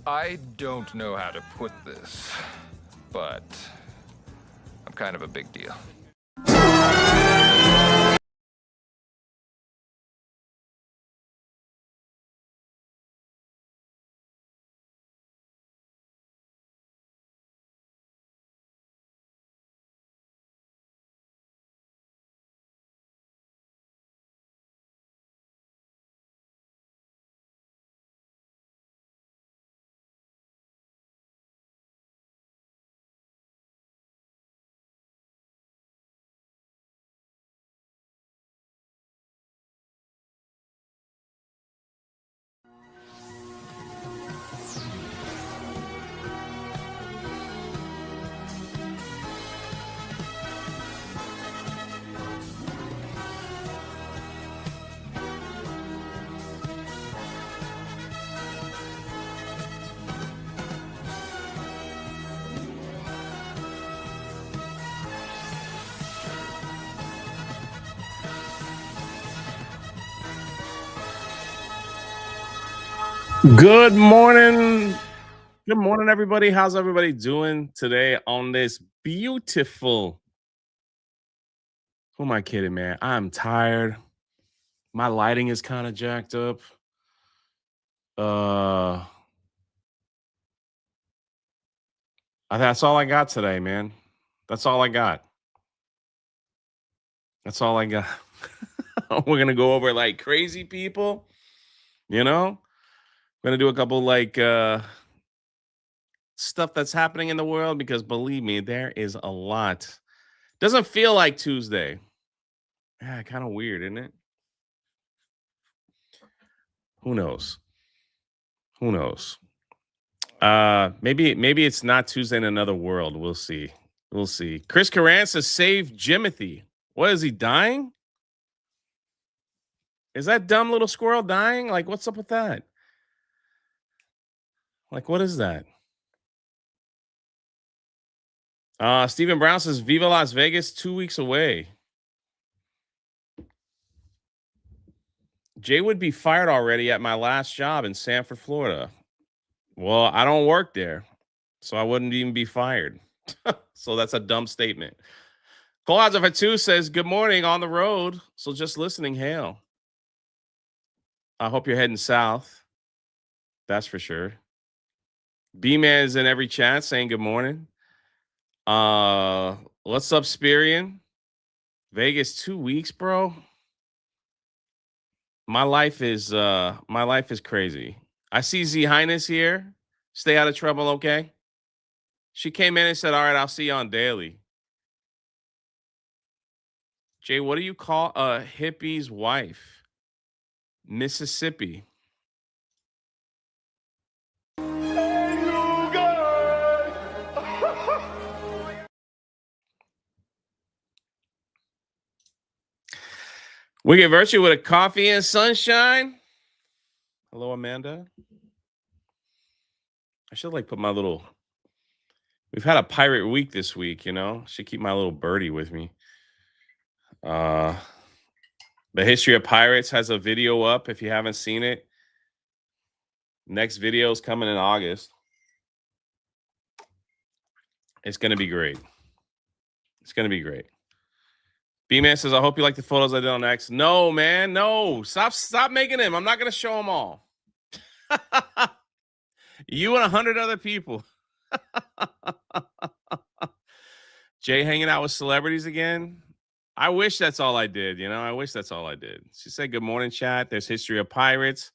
I don't know how to put this, but I'm kind of a big deal. Good morning. Good morning, everybody. How's everybody doing today on this beautiful? Who am I kidding, man? I'm tired. My lighting is kind of jacked up. That's all I got today, man. That's all I got. That's all I got. We're gonna go over like crazy people, you know. We're gonna do a couple like stuff that's happening in the world because believe me, there is a lot. Doesn't feel like Tuesday. Yeah, kind of weird, isn't it? Who knows? Who knows? Maybe it's not Tuesday in another world. We'll see. We'll see. Chris Carranza saved Jimothy. What is he dying? Is that dumb little squirrel dying? Like, what's up with that? Like, what is that? Stephen Brown says Viva Las Vegas 2 weeks away. Jay would be fired already at my last job in Sanford, Florida. Well, I don't work there, so I wouldn't even be fired. So that's a dumb statement. Cole Odds of 2 says, good morning on the road. So just listening, hail. I hope you're heading south. That's for sure. B-Man is in every chat saying good morning. What's up, Spirian? Vegas 2 weeks, bro. My life is crazy. I see Z Highness here. Stay out of trouble, okay? She came in and said, all right, I'll see you on daily. Jay, what do you call a hippie's wife? Mississippi. We get virtue with a coffee and sunshine. Hello, Amanda. I should like put my little. We've had a pirate week this week, you know. Should keep my little birdie with me. The History of Pirates has a video up if you haven't seen it. Next video is coming in August. It's gonna be great. It's gonna be great. B-Man says, I hope you like the photos I did on X. No, man, no. Stop making them. I'm not gonna show them all. You and 100 other people. Jay hanging out with celebrities again. I wish that's all I did. You know, I wish that's all I did. She said, good morning, chat. There's History of Pirates.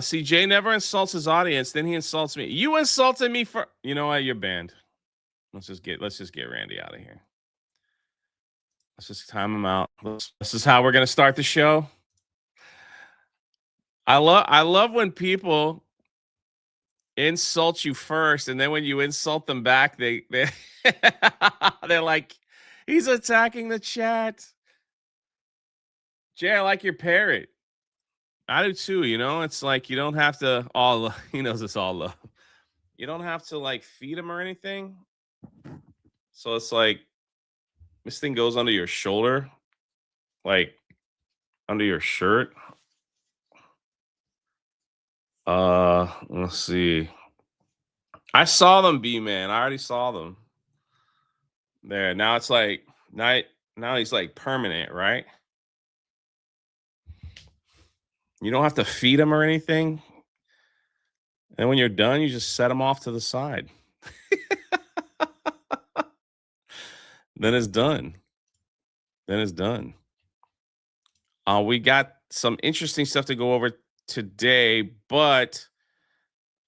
See, Jay never insults his audience. Then he insults me. You insulted me for, you know what? You're banned. Let's just get Randy out of here. Let's just time him out. This is how we're gonna start the show. I love when people insult you first, and then when you insult them back, they they're like, he's attacking the chat. Jay, I like your parrot. I do too. You know, it's like you don't have to all. He knows it's all love. You don't have to like feed him or anything. So it's like this thing goes under your shoulder, like under your shirt. Let's see. I saw them, B man. I already saw them. There. Now it's like now he's like permanent, right? You don't have to feed him or anything. And when you're done, you just set him off to the side. Then it's done. Then it's done. We got some interesting stuff to go over today, but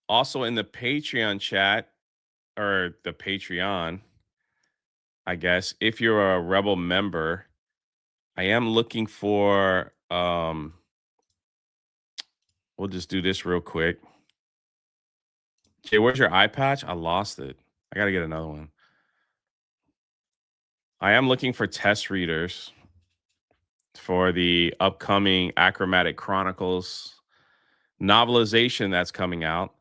also in the Patreon chat or the Patreon, I guess, if you're a Rebel member, I am looking for we'll just do this real quick. Jay, where's your eye patch? I lost it. I got to get another one. I am looking for test readers for the upcoming Achromatic Chronicles novelization that's coming out.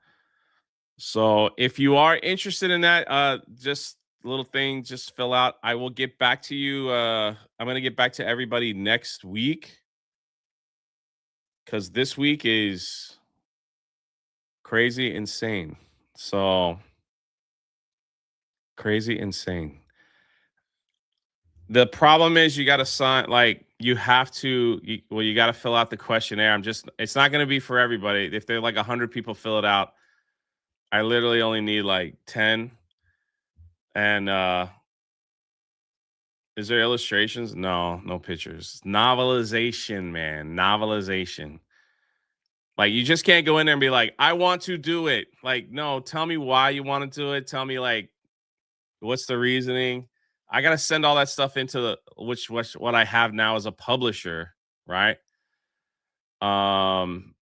So if you are interested in that, just little thing, just fill out. I will get back to you. I'm going to get back to everybody next week because this week is crazy insane. So crazy insane. The problem is you got to sign, like you have to, you got to fill out the questionnaire. It's not going to be for everybody. If they're like 100 people fill it out, I literally only need like 10. And is there illustrations? No, no pictures. Novelization, man. Novelization. Like you just can't go in there and be like, I want to do it. Like, no, tell me why you want to do it. Tell me like what's the reasoning. I gotta send all that stuff into the which what I have now as a publisher, right? Um,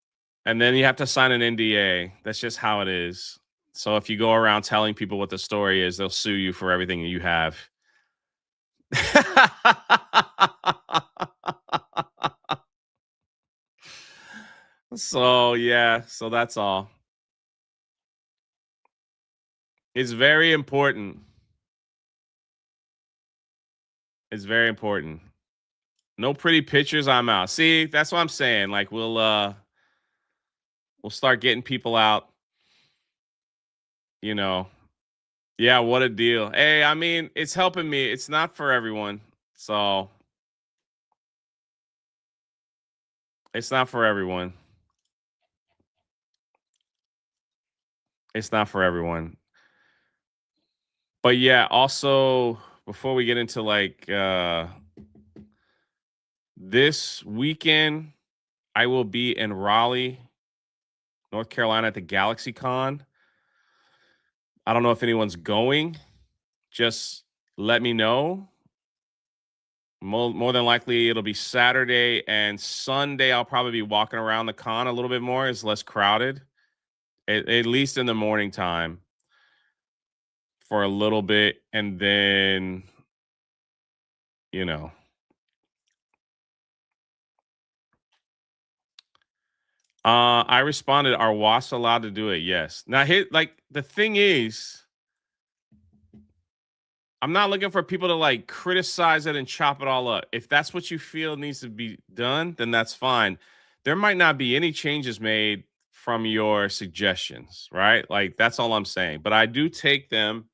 and then you have to sign an NDA. That's just how it is. So if you go around telling people what the story is, they'll sue you for everything you have. So yeah, so that's all. It's very important. It's very important. No pretty pictures, I'm out. See, that's what I'm saying. Like we'll start getting people out, you know. Yeah, what a deal. Hey, I mean, it's helping me. It's not for everyone. So it's not for everyone. It's not for everyone. But yeah, also before we get into like this weekend, I will be in Raleigh, North Carolina at the Galaxy Con. I don't know if anyone's going. Just let me know. More than likely, it'll be Saturday and Sunday. I'll probably be walking around the con a little bit more. It's less crowded, at least in the morning time for a little bit. And then, you know, I responded, are WASP allowed to do it? Yes. Now, like the thing is, I'm not looking for people to like criticize it and chop it all up. If that's what you feel needs to be done, then that's fine. There might not be any changes made from your suggestions, right? Like that's all I'm saying. But I do take them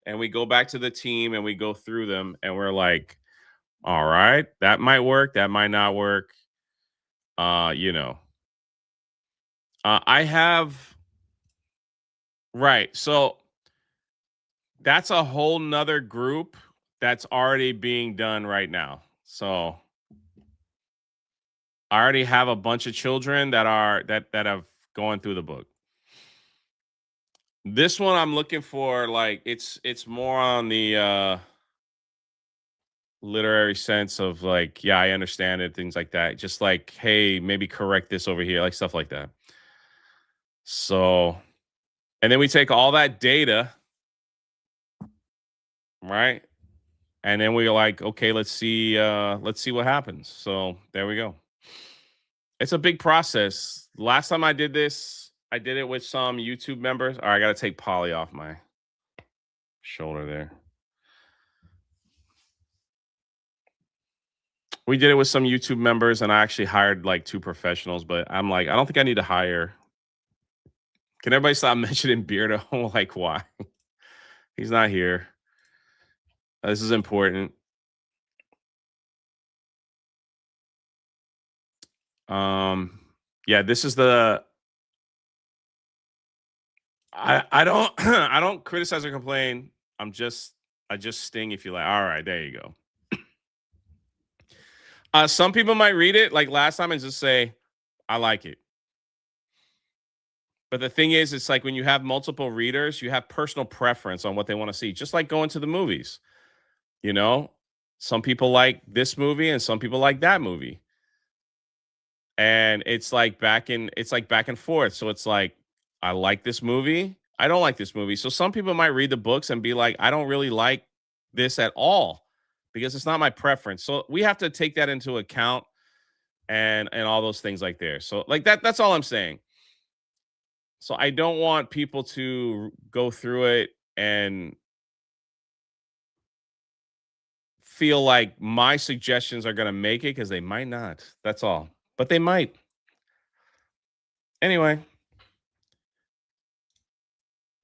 and we go back to the team and we go through them and we're like, all right, that might work, that might not work. You know. I have right. So that's a whole nother group that's already being done right now. So I already have a bunch of children that have gone through the book. This one I'm looking for like it's more on the literary sense of like, yeah, I understand it, things like that. Just like, hey, maybe correct this over here, like stuff like that. So, and then we take all that data, right? And then we're like, okay, let's see what happens. So there we go. It's a big process. Last time I did this, I did it with some YouTube members. All right, I got to take Polly off my shoulder there. We did it with some YouTube members, and I actually hired like 2 professionals, but I'm like, I don't think I need to hire Can everybody stop mentioning Beardo? Like, why? He's not here. This is important. Yeah, this is the I don't I don't criticize or complain. I just sting if you like. All right, there you go. Some people might read it like last time and just say, I like it. But the thing is, it's like when you have multiple readers, you have personal preference on what they want to see. Just like going to the movies, you know, some people like this movie and some people like that movie. And it's like back and forth. So it's like, I like this movie. I don't like this movie. So some people might read the books and be like, I don't really like this at all because it's not my preference. So we have to take that into account and all those things like there. So like that's all I'm saying. So I don't want people to go through it and feel like my suggestions are going to make it because they might not. That's all. But they might. Anyway,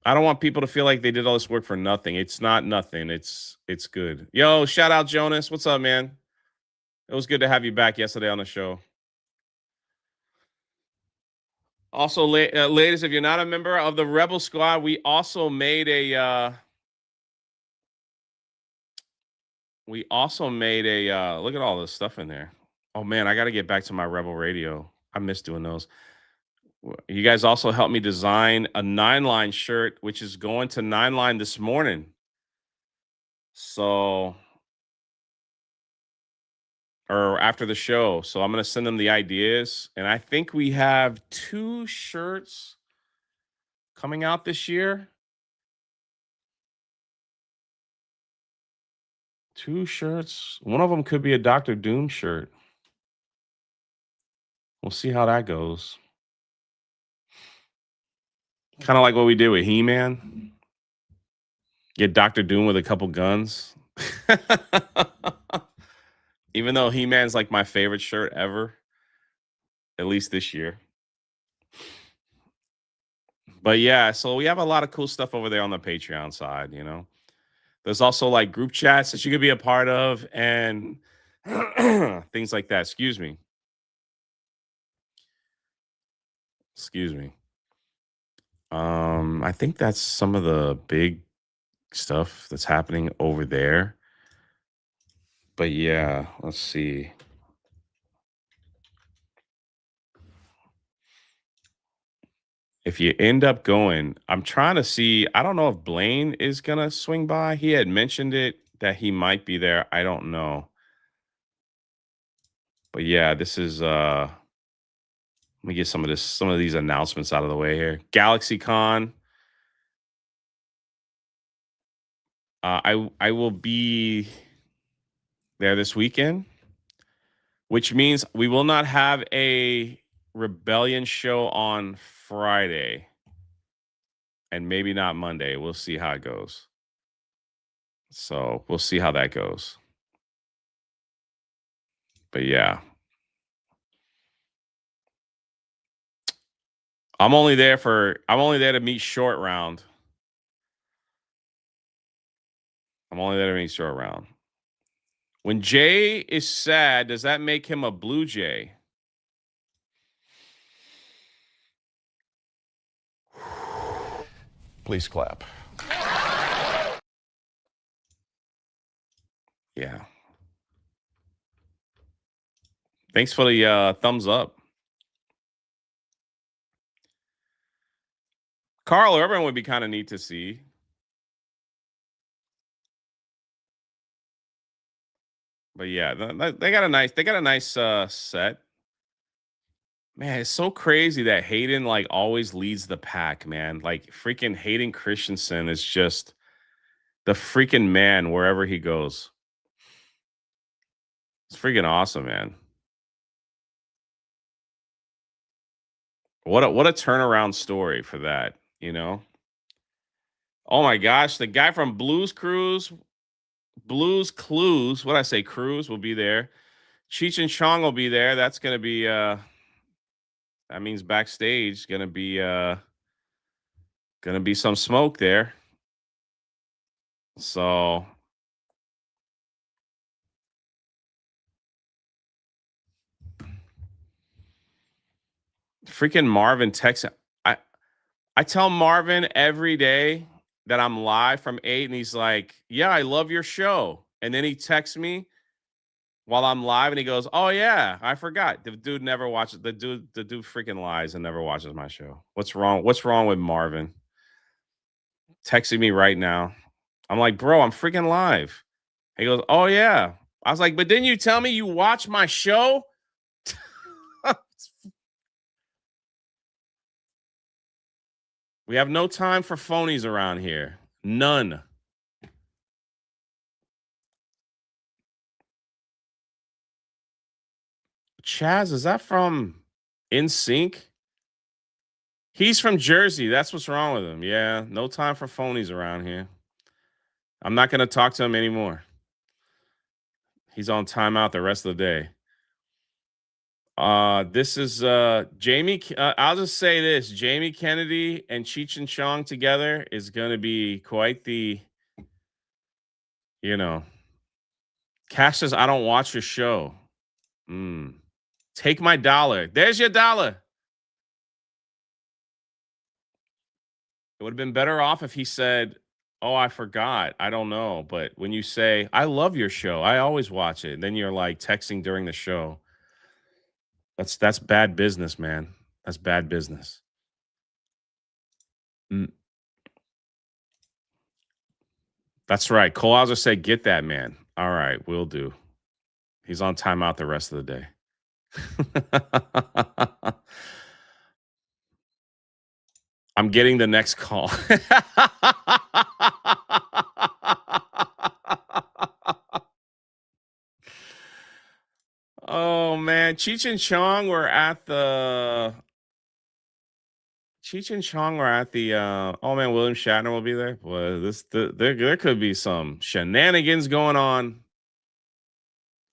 I don't want people to feel like they did all this work for nothing. It's not nothing. It's good. Yo, shout out Jonas. What's up, man? It was good to have you back yesterday on the show. Also, ladies, if you're not a member of the Rebel Squad, we also made a look at all this stuff in there. Oh man, I got to get back to my Rebel Radio. I miss doing those. You guys also helped me design a 9-line shirt, which is going to 9-line this morning. So, or after the show. So I'm going to send them the ideas. And I think we have 2 shirts coming out this year. 2 shirts. One of them could be a Dr. Doom shirt. We'll see how that goes. Kind of like what we did with He-Man. Get Dr. Doom with a couple guns. Even though He-Man's like my favorite shirt ever, at least this year. But yeah, so we have a lot of cool stuff over there on the Patreon side, you know. There's also like group chats that you could be a part of and things like that. Excuse me. Excuse me. I think that's some of the big stuff that's happening over there. But yeah, let's see. If you end up going, I'm trying to see. I don't know if Blaine is gonna swing by. He had mentioned it that he might be there. I don't know. But yeah, this is let me get some of these announcements out of the way here. GalaxyCon. I will be there this weekend, which means we will not have a Rebellion show on Friday. And maybe not Monday. We'll see how it goes. So we'll see how that goes. But yeah. I'm only there to meet Short Round. I'm only there to meet Short Round. When Jay is sad, does that make him a Blue Jay? Please clap. Yeah. Thanks for the thumbs up. Carl Urban would be kind of neat to see. But yeah, they got a nice set. Man, it's so crazy that Hayden like always leads the pack, man. Like freaking Hayden Christensen is just the freaking man wherever he goes. It's freaking awesome, man. What a turnaround story for that, you know? Oh my gosh, the guy from Blues Clues, what I say, Cruise will be there. Cheech and Chong will be there. That's gonna be that means backstage gonna be Gonna be some smoke there. So freaking Marvin texts. I tell Marvin every day that I'm live from 8, and he's like, "Yeah, I love your show." And then he texts me while I'm live, and he goes, "Oh yeah, I forgot." The dude never watches. The dude freaking lies and never watches my show. What's wrong? What's wrong with Marvin? Texting me right now. I'm like, "Bro, I'm freaking live." He goes, "Oh yeah." I was like, "But didn't you tell me you watch my show?" We have no time for phonies around here. None. Chaz, is that from In Sync? He's from Jersey. That's what's wrong with him. Yeah, no time for phonies around here. I'm not going to talk to him anymore. He's on timeout the rest of the day. This is Jamie. I'll just say this: Jamie Kennedy and Cheech and Chong together is going to be quite the, you know. Cash says, "I don't watch your show." Take my dollar. There's your dollar. It would have been better off if he said, "Oh, I forgot. I don't know." But when you say, "I love your show. I always watch it," and then you're like texting during the show. That's bad business, man. That's bad business. Mm, that's right. Cole Hauser said, "Get that man." All right, will do. He's on timeout the rest of the day. I'm getting the next call. Oh man, Cheech and Chong were at the oh man, William Shatner will be there. Boy, there could be some shenanigans going on.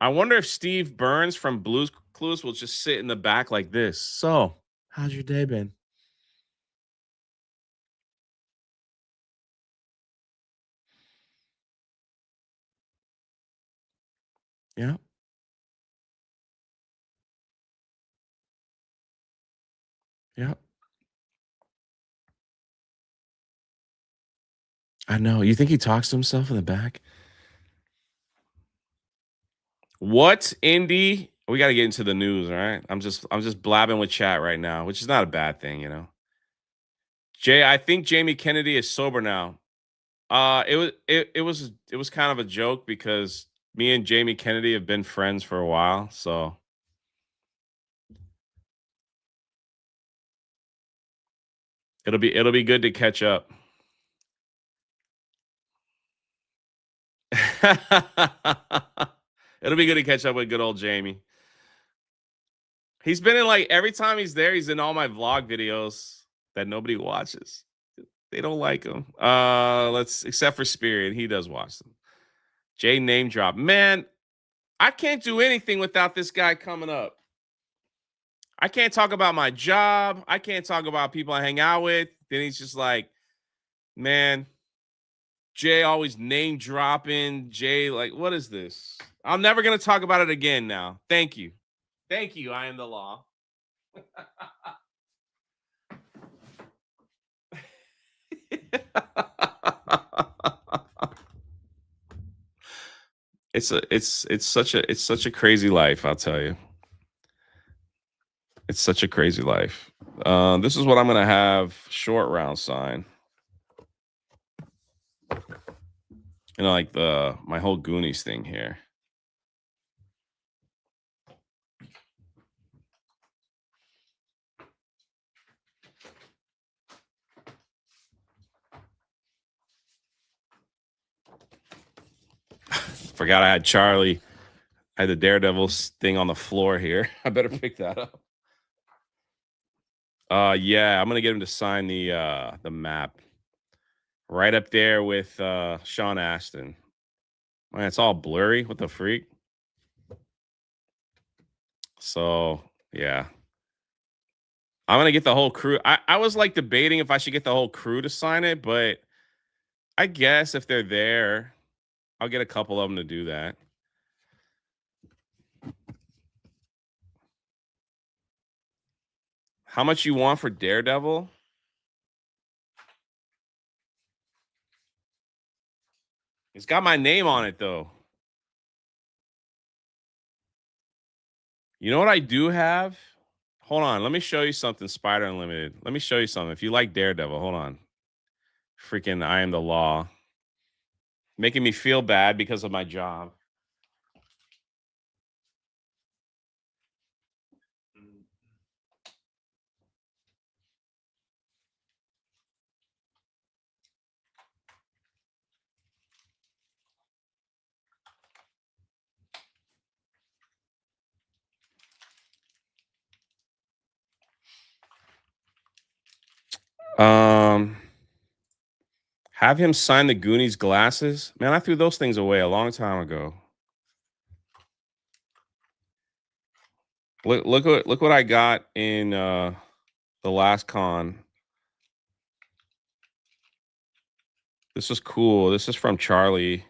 I wonder if Steve Burns from Blues Clues will just sit in the back like this. So, how's your day been? Yeah, yeah. I know. You think he talks to himself in the back? What, Indy? We got to get into the news, all right? I'm just blabbing with chat right now, which is not a bad thing, you know. Jay, I think Jamie Kennedy is sober now. It was kind of a joke because me and Jamie Kennedy have been friends for a while, so it'll be good to catch up. It'll be good to catch up with good old Jamie. He's been in like every time he's there, he's in all my vlog videos that nobody watches. They don't like him. Let's except for Spirit, he does watch them. Jay name drop. Man, I can't do anything without this guy coming up. I can't talk about my job. I can't talk about people I hang out with. Then he's just like, man, Jay always name dropping. Jay, like, what is this? I'm never gonna talk about it again now. Thank you. Thank you. I am the law. It's such a crazy life, I'll tell you. It's such a crazy life. This is what I'm gonna have short round sign. Like the my whole Goonies thing here. Forgot I had Charlie. I had the Daredevil thing on the floor here. I better pick that up. Yeah, I'm gonna get him to sign the map. Right up there with Sean Astin. Man, it's all blurry. What the freak? So yeah. I'm gonna get the whole crew. I was like debating if I should get the whole crew to sign it, but I guess if they're there, I'll get a couple of them to do that. How much you want for Daredevil? It's got my name on it though. You know what I do have? Hold on, let me show you something, Spider Unlimited. Let me show you something. If you like Daredevil, hold on. Freaking I Am the Law. Making me feel bad because of my job. Have him sign the Goonies glasses. Man, I threw those things away a long time ago. Look what I got in the last con. This is cool. This is from Charlie.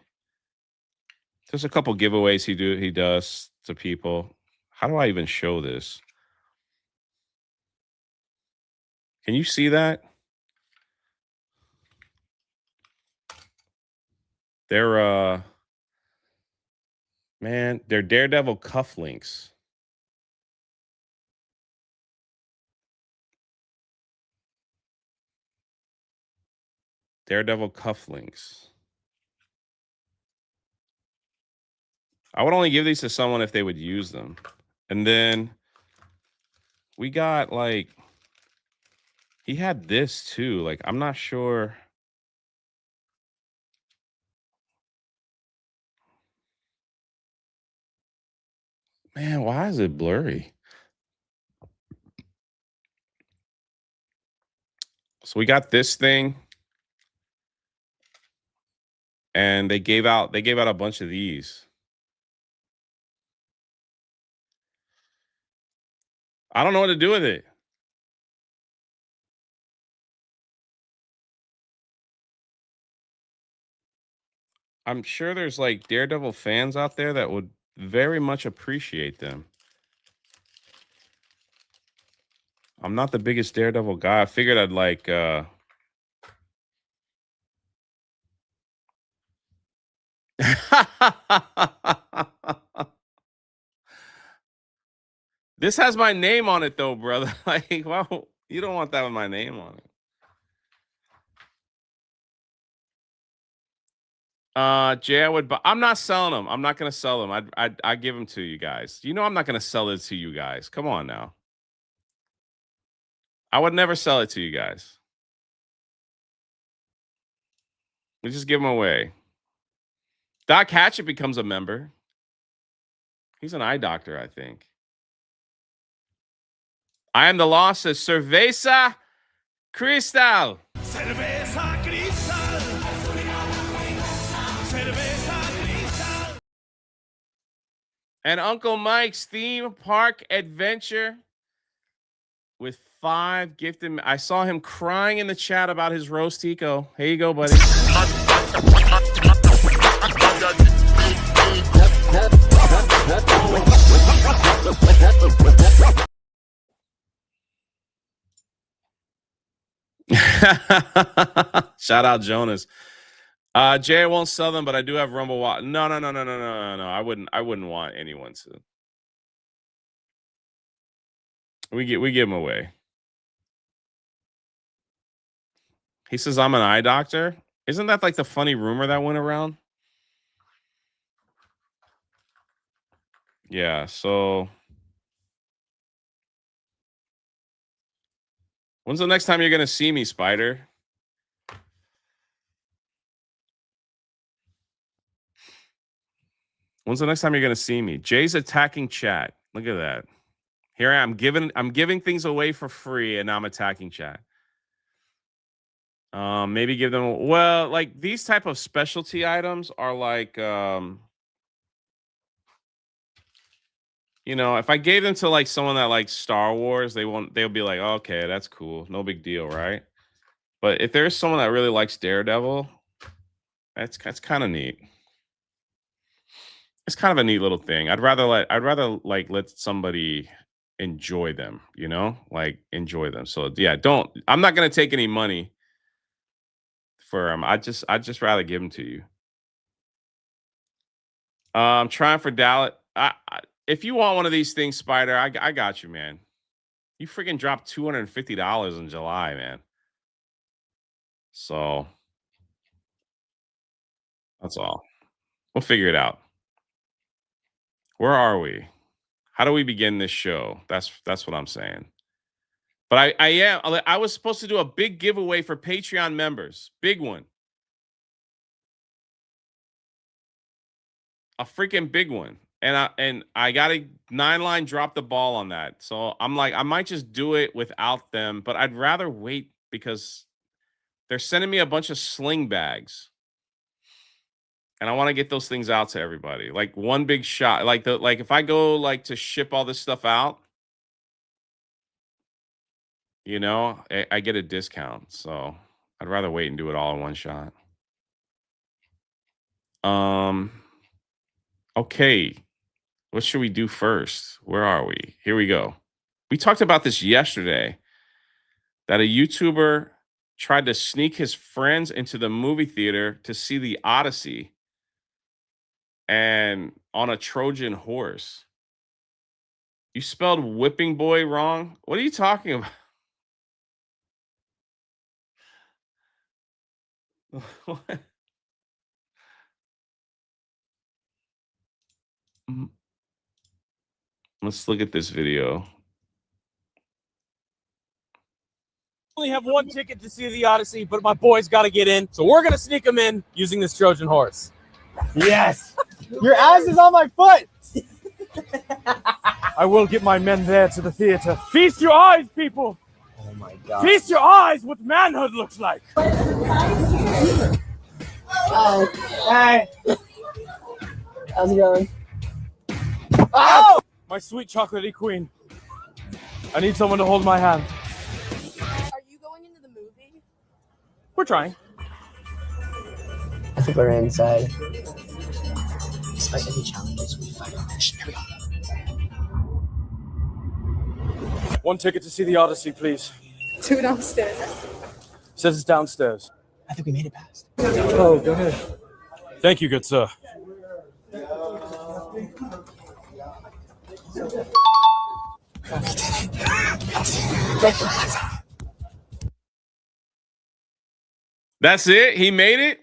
There's a couple giveaways he does to people. How do I even show this? Can you see that? They're man, they're Daredevil cufflinks. Daredevil cufflinks. I would only give these to someone if they would use them. And then we got like he had this too. Like I'm not sure. Man, why is it blurry? So we got this thing. And they gave out a bunch of these. I don't know what to do with it. I'm sure there's like Daredevil fans out there that would very much appreciate them. I'm not the biggest Daredevil guy. I figured I'd like This has my name on it though, brother. Like, well, you don't want that with my name on it. Jay, I'm not selling them. I'm not gonna sell them. I'd give them to you guys. You know I'm not gonna sell it to you guys. Come on now. I would never sell it to you guys. We just give them away. Doc Hatchet becomes a member. He's an eye doctor, I think. I Am the Law says Cerveza Cristal. Cerveza Cristal. Cerveza Cristal. And Uncle Mike's theme park adventure with 5 gifted. I saw him crying in the chat about his roast Tico. Here you go, buddy. Shout out Jonas. Jay, I won't sell them, but I do have Rumble Walk. No. I wouldn't want anyone to. We give them away. He says I'm an eye doctor. Isn't that like the funny rumor that went around? Yeah, so when's the next time you're gonna see me, Spider? When's the next time you're gonna see me? Jay's attacking chat. Look at that. Here I am giving things away for free, and now I'm attacking chat. Maybe give them like these type of specialty items are like You know, if I gave them to like someone that likes Star Wars, they'll be like, okay, that's cool. No big deal, right? But if there's someone that really likes Daredevil, that's kind of neat. It's kind of a neat little thing. I'd rather like let somebody enjoy them, you know? Like enjoy them. So yeah, I'm not gonna take any money for them. I'd just rather give them to you. I'm trying for Dallas. If you want one of these things, Spider, I got you, man. You freaking dropped $250 in July, man. So that's all. We'll figure it out. Where are we? How do we begin this show? That's what I'm saying. But I was supposed to do a big giveaway for Patreon members. Big one. A freaking big one. And I got a 9-line drop the ball on that. So I'm like, I might just do it without them, but I'd rather wait because they're sending me a bunch of sling bags. And I want to get those things out to everybody. Like one big shot. Like if I go like to ship all this stuff out, you know, I get a discount. So I'd rather wait and do it all in one shot. Okay. What should we do first? Where are we? Here we go. We talked about this yesterday that a YouTuber tried to sneak his friends into the movie theater to see the Odyssey and on a Trojan horse. You spelled whipping boy wrong. What are you talking about? What? Let's look at this video. Only have one ticket to see the Odyssey, but my boys got to get in, so we're gonna sneak them in using this Trojan horse. Yes, your ass is on my foot. I will get my men there to the theater. Feast your eyes, people. Oh my god. Feast your eyes what manhood looks like. Hey. How's it going? Oh! My sweet chocolatey queen. I need someone to hold my hand. Are you going into the movie? We're trying. I think we're inside. Despite any challenges, we fight our mission. Here we go. One ticket to see the Odyssey, please. 2 downstairs. Says it's downstairs. I think we made it past. Oh, go ahead. Thank you, good sir. That's it? He made it?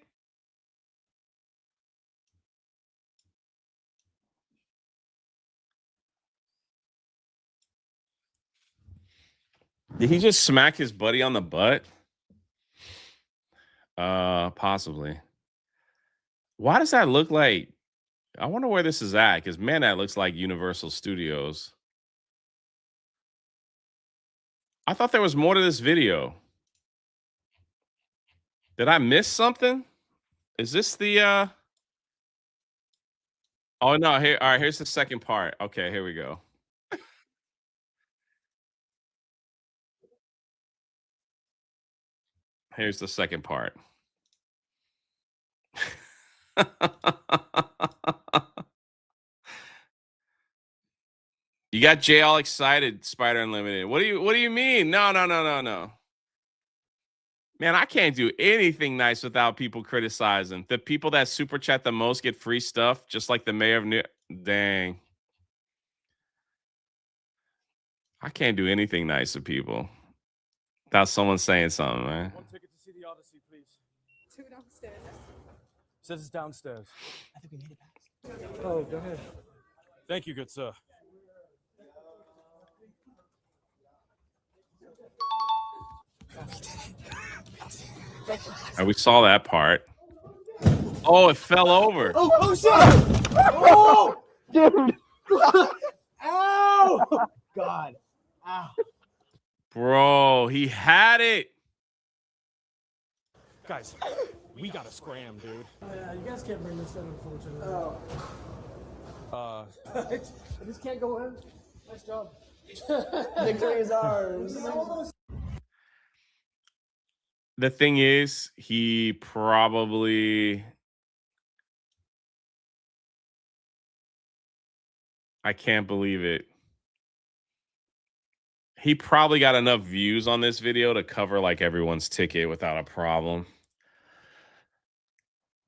Did he just smack his buddy on the butt? Possibly. Why does that look like? I wonder where this is at, because man, that looks like Universal Studios. I thought there was more to this video. Did I miss something? Is this the Oh no, here. All right, here's the second part. Okay, here we go. Here's the second part. You got Jay all excited, Spider Unlimited. What do you mean? No. Man, I can't do anything nice without people criticizing. The people that super chat the most get free stuff, just like the mayor of New. Dang. I can't do anything nice to people without someone saying something, man. One ticket to see the Odyssey, please. 2 downstairs. Says it's downstairs. I think we made it past. Oh, go ahead. Thank you, good sir. And we saw that part. Oh, it fell over. Oh shit! Oh, dude! Ow! God! Ow! Bro, he had it. Guys, we gotta scram, dude. Yeah, you guys can't bring this in, unfortunately. Oh. I just can't go in. Nice job. Victory is ours. The thing is, he probably... I can't believe it. He probably got enough views on this video to cover like everyone's ticket without a problem.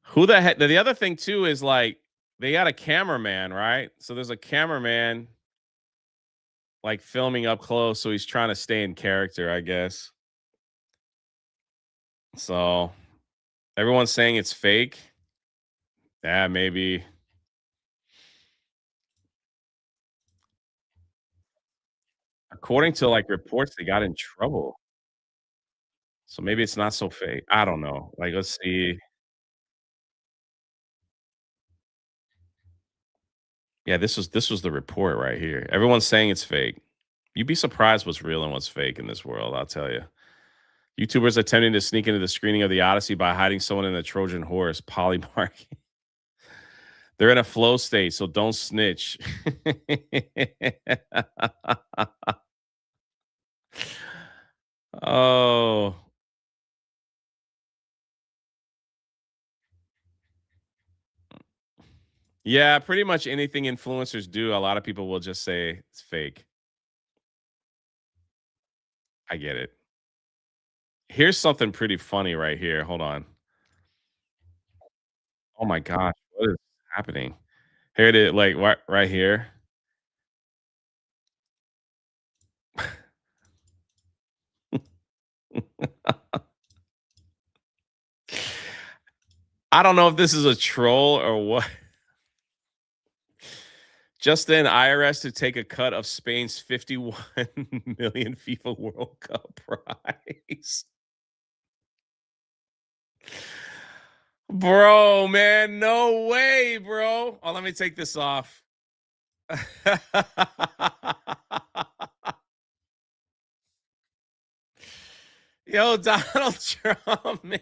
Who the heck? The other thing too is like they got a cameraman, right? So there's a cameraman like filming up close, so he's trying to stay in character, I guess. So everyone's saying it's fake. Yeah, maybe. According to like reports, they got in trouble. So maybe it's not so fake. I don't know. Like, let's see. Yeah, this was the report right here. Everyone's saying it's fake. You'd be surprised what's real and what's fake in this world, I'll tell you. YouTubers attempting to sneak into the screening of the Odyssey by hiding someone in a Trojan horse, polymarking. They're in a flow state, so don't snitch. Oh. Yeah, pretty much anything influencers do, a lot of people will just say it's fake. I get it. Here's something pretty funny right here. Hold on. Oh my gosh, what is happening? Here it is, like right here. I don't know if this is a troll or what. Just then, IRS to take a cut of Spain's 51 million FIFA World Cup prize. Bro, man, no way, bro. Oh, let me take this off. Yo, Donald Trump, man.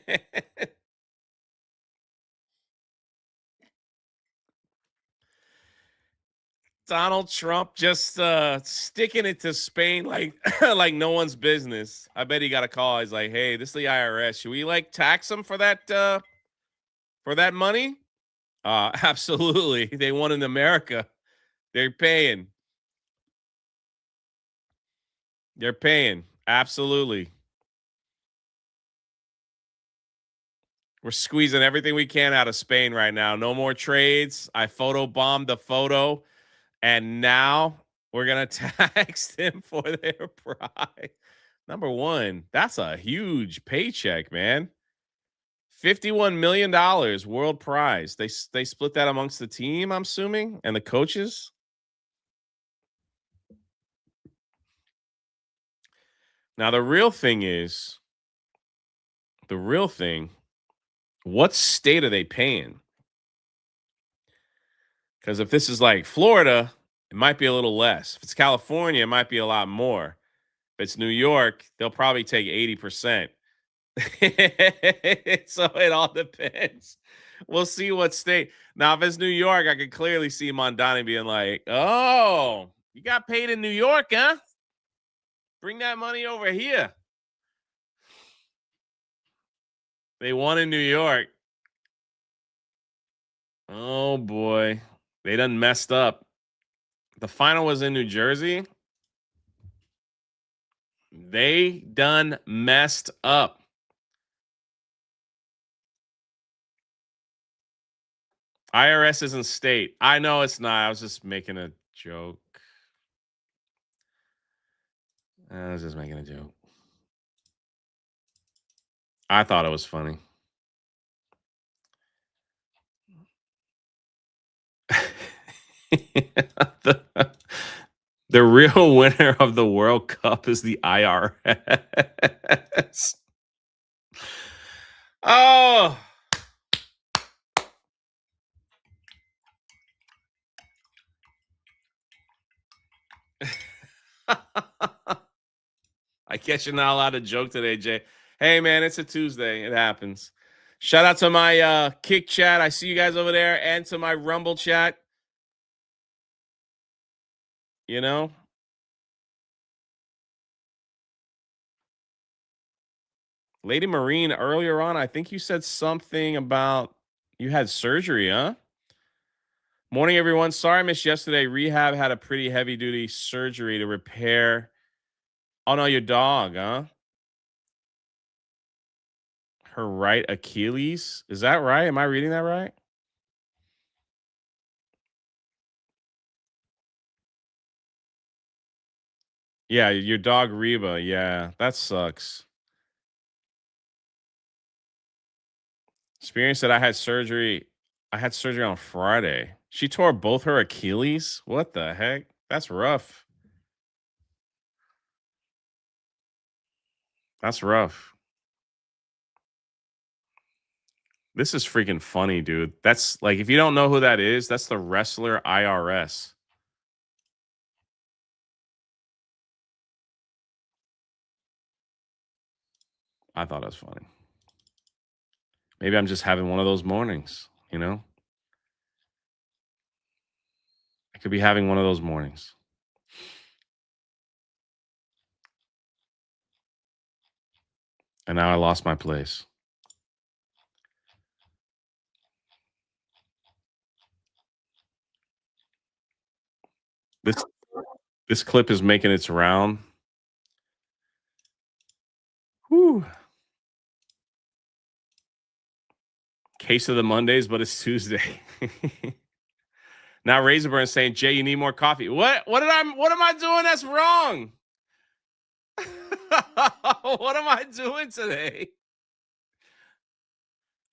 Donald Trump just sticking it to Spain like like no one's business. I bet he got a call. He's like, "Hey, this is the IRS. Should we like tax them for that money?" Absolutely. They won in America. They're paying. They're paying. Absolutely. We're squeezing everything we can out of Spain right now. No more trades. I photobombed the photo. And now we're going to tax them for their prize. Number one, that's a huge paycheck, man. $51 million world prize. They split that amongst the team, I'm assuming, and the coaches. Now, the real thing, what state are they paying? Because if this is like Florida, it might be a little less. If it's California, it might be a lot more. If it's New York, they'll probably take 80%. So it all depends. We'll see what state. Now, if it's New York, I could clearly see Mondani being like, "Oh, you got paid in New York, huh? Bring that money over here." They won in New York. Oh boy, they done messed up. The final was in New Jersey. They done messed up. IRS isn't state. I know it's not. I was just making a joke. I was just making a joke. I thought it was funny. The real winner of the World Cup is the IRS. Oh. I guess you're not allowed to joke today, Jay. Hey, man, it's a Tuesday. It happens. Shout out to my Kick chat. I see you guys over there, and to my Rumble chat. You know? Lady Marine, earlier on, I think you said something about you had surgery, huh? Morning, everyone. Sorry I missed yesterday. Rehab had a pretty heavy duty surgery to repair. Oh, no, your dog, huh? Her right Achilles. Is that right? Am I reading that right? Yeah, your dog Reba. Yeah, that sucks. Experience that I had surgery. I had surgery on Friday. She tore both her Achilles. What the heck? That's rough. That's rough. This is freaking funny, dude. That's like, if you don't know who that is, that's the wrestler IRS. I thought it was funny. Maybe I'm just having one of those mornings, you know? I could be having one of those mornings. And now I lost my place. This clip is making its round. Whew. Case of the Mondays, but it's Tuesday. Now Razorburn saying, Jay, you need more coffee. What am I doing that's wrong? What am I doing today?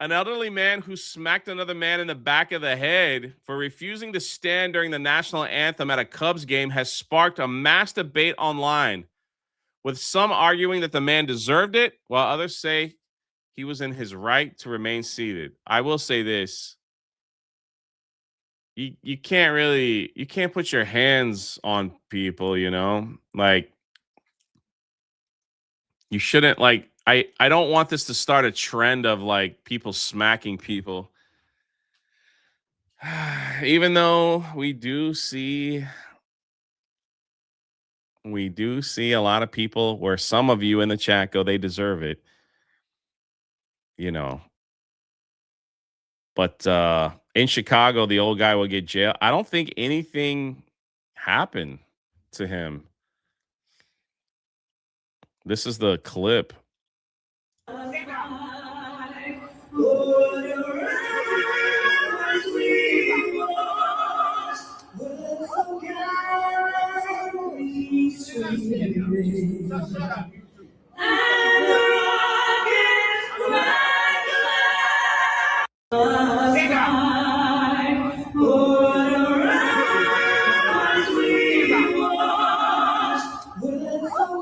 An elderly man who smacked another man in the back of the head for refusing to stand during the national anthem at a Cubs game has sparked a mass debate online, with some arguing that the man deserved it, while others say he was in his right to remain seated. I will say this. You can't put your hands on people, you know? Like, you shouldn't, like, I don't want this to start a trend of like people smacking people. Even though we do see a lot of people where some of you in the chat go, they deserve it, you know. But in Chicago, the old guy will get jail. I don't think anything happened to him. This is the clip.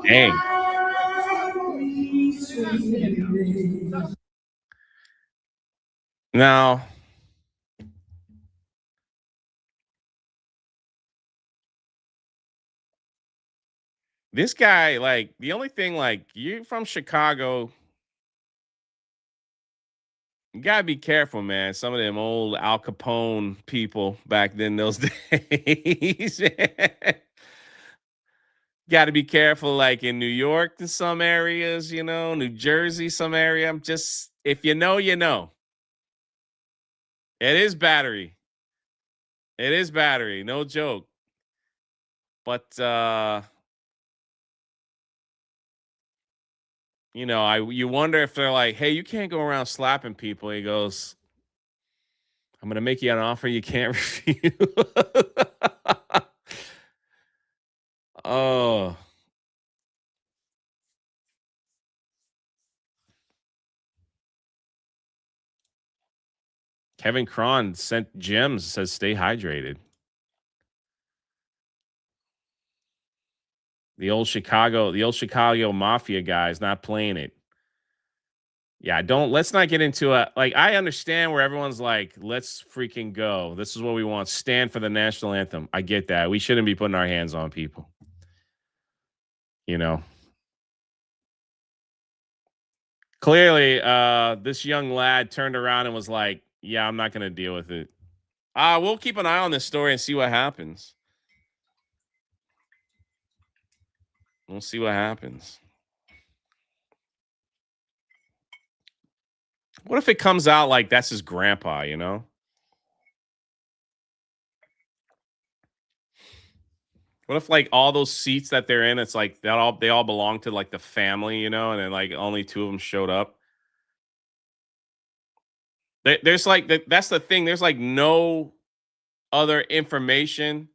Dang. Now, this guy, like, the only thing, like, you're from Chicago, you gotta be careful, man. Some of them old Al Capone people back then, those days. Got to be careful, like in New York in some areas, you know, New Jersey, some area. I'm just, if you know, you know. It is battery. It is battery, no joke. But you know, you wonder if they're like, hey, you can't go around slapping people. He goes, I'm gonna make you an offer you can't refuse. Oh. Kevin Cron sent gems, says stay hydrated. The old Chicago mafia guy is not playing it. Yeah, let's not get into a, like, I understand where everyone's like, let's freaking go. This is what we want. Stand for the national anthem. I get that. We shouldn't be putting our hands on people. You know. Clearly, this young lad turned around and was like, yeah, I'm not gonna deal with it. We'll keep an eye on this story and see what happens. We'll see what happens. What if it comes out like that's his grandpa, you know? What if like all those seats that they're in, it's like they all belong to like the family, you know, and then like only 2 of them showed up. There's like that's the thing. There's like no other information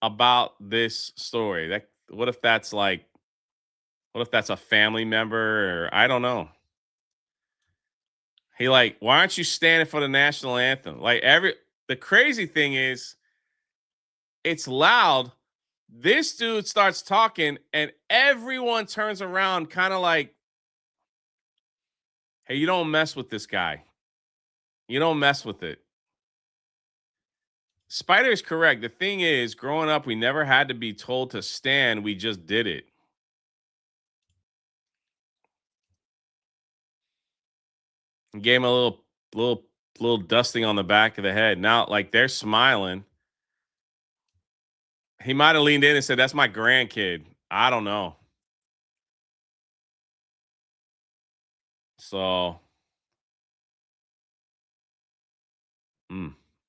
about this story. That what if that's like what if that's a family member or I don't know. He like, why aren't you standing for the national anthem? Like the crazy thing is it's loud. This dude starts talking and everyone turns around kind of like, hey, you don't mess with this guy. You don't mess with it. Spider is correct. The thing is, growing up, we never had to be told to stand. We just did it. Gave him a little dusting on the back of the head. Now, like they're smiling. He might have leaned in and said, "That's my grandkid." I don't know. So,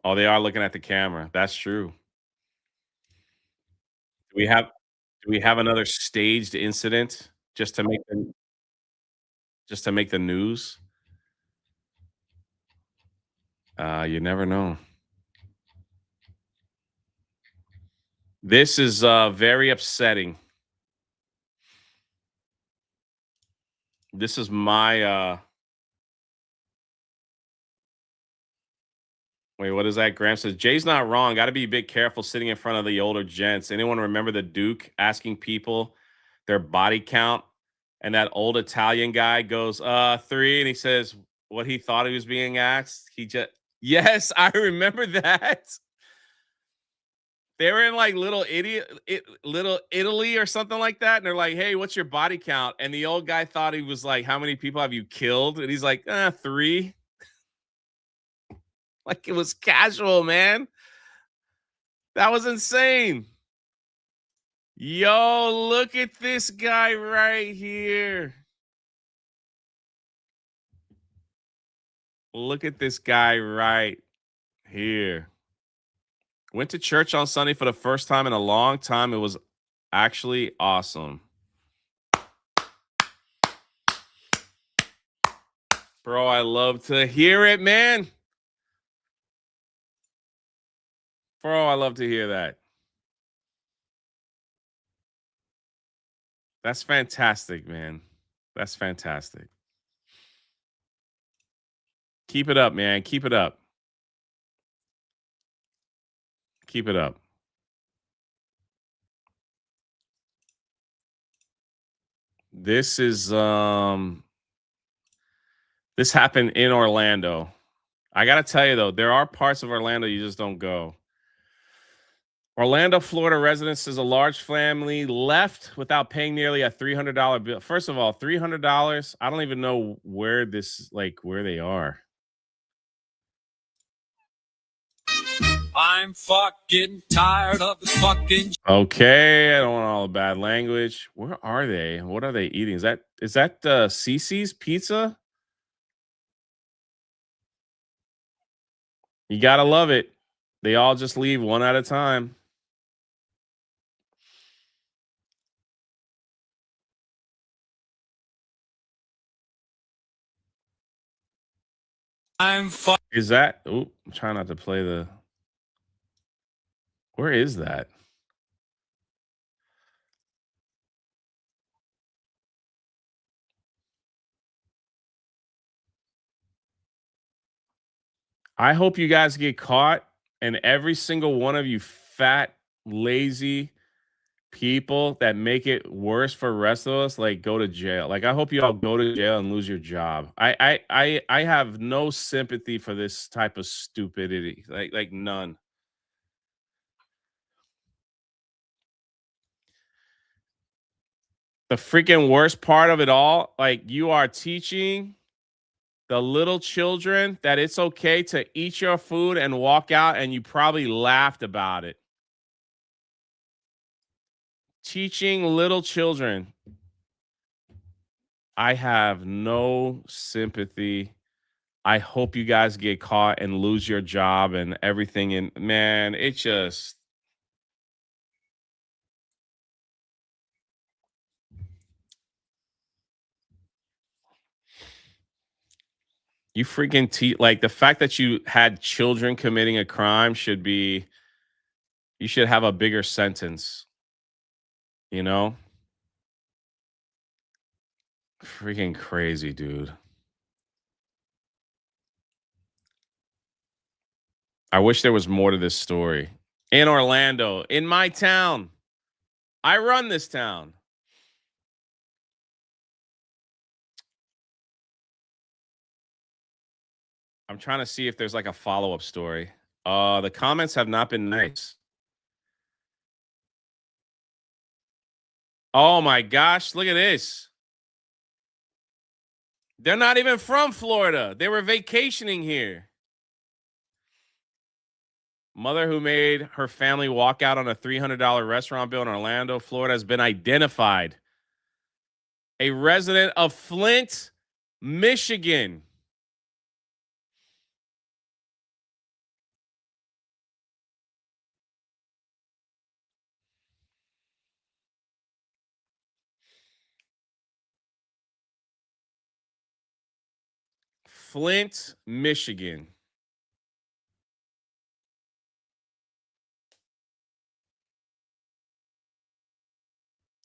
oh, they are looking at the camera. That's true. Do we have another staged incident just to make the news? You never know. This is very upsetting. This is my wait, what is that? Graham says Jay's not wrong. Got to be a bit careful sitting in front of the older gents. Anyone remember the Duke asking people their body count? And that old Italian guy goes, 3, and he says what he thought he was being asked. Yes, I remember that. They were in like little Italy or something like that. And they're like, hey, what's your body count? And the old guy thought he was like, how many people have you killed? And he's like, 3. Like it was casual, man. That was insane. Yo, look at this guy right here. Look at this guy right here. Went to church on Sunday for the first time in a long time. It was actually awesome. Bro, I love to hear it, man. Bro, I love to hear that. That's fantastic, man. That's fantastic. Keep it up, man. Keep it up. Keep it up. This is this happened in Orlando. I got to tell you though, there are parts of Orlando you just don't go. Orlando, Florida residents says a large family left without paying nearly a $300 bill. First of all, $300. I don't even know where where they are. I'm fucking tired of the fucking. Okay, I don't want all the bad language. Where are they? What are they eating? Is that Cece's Pizza? You gotta love it. They all just leave one at a time. Is that? Oh, I'm trying not to play the. Where is that? I hope you guys get caught, and every single one of you fat, lazy people that make it worse for the rest of us, like go to jail. Like I hope you all go to jail and lose your job. I have no sympathy for this type of stupidity. Like none. The freaking worst part of it all, like you are teaching the little children that it's okay to eat your food and walk out, and you probably laughed about it. Teaching little children. I have no sympathy. I hope you guys get caught and lose your job and everything. And man, it just. You freaking like the fact that you had children committing a crime should be. You should have a bigger sentence. You know? Freaking crazy, dude. I wish there was more to this story. In Orlando, in my town. I run this town. I'm trying to see if there's like a follow-up story. The comments have not been nice. Oh my gosh, look at this. They're not even from Florida. They were vacationing here. Mother who made her family walk out on a $300 restaurant bill in Orlando, Florida, has been identified. A resident of Flint, Michigan. Flint, Michigan.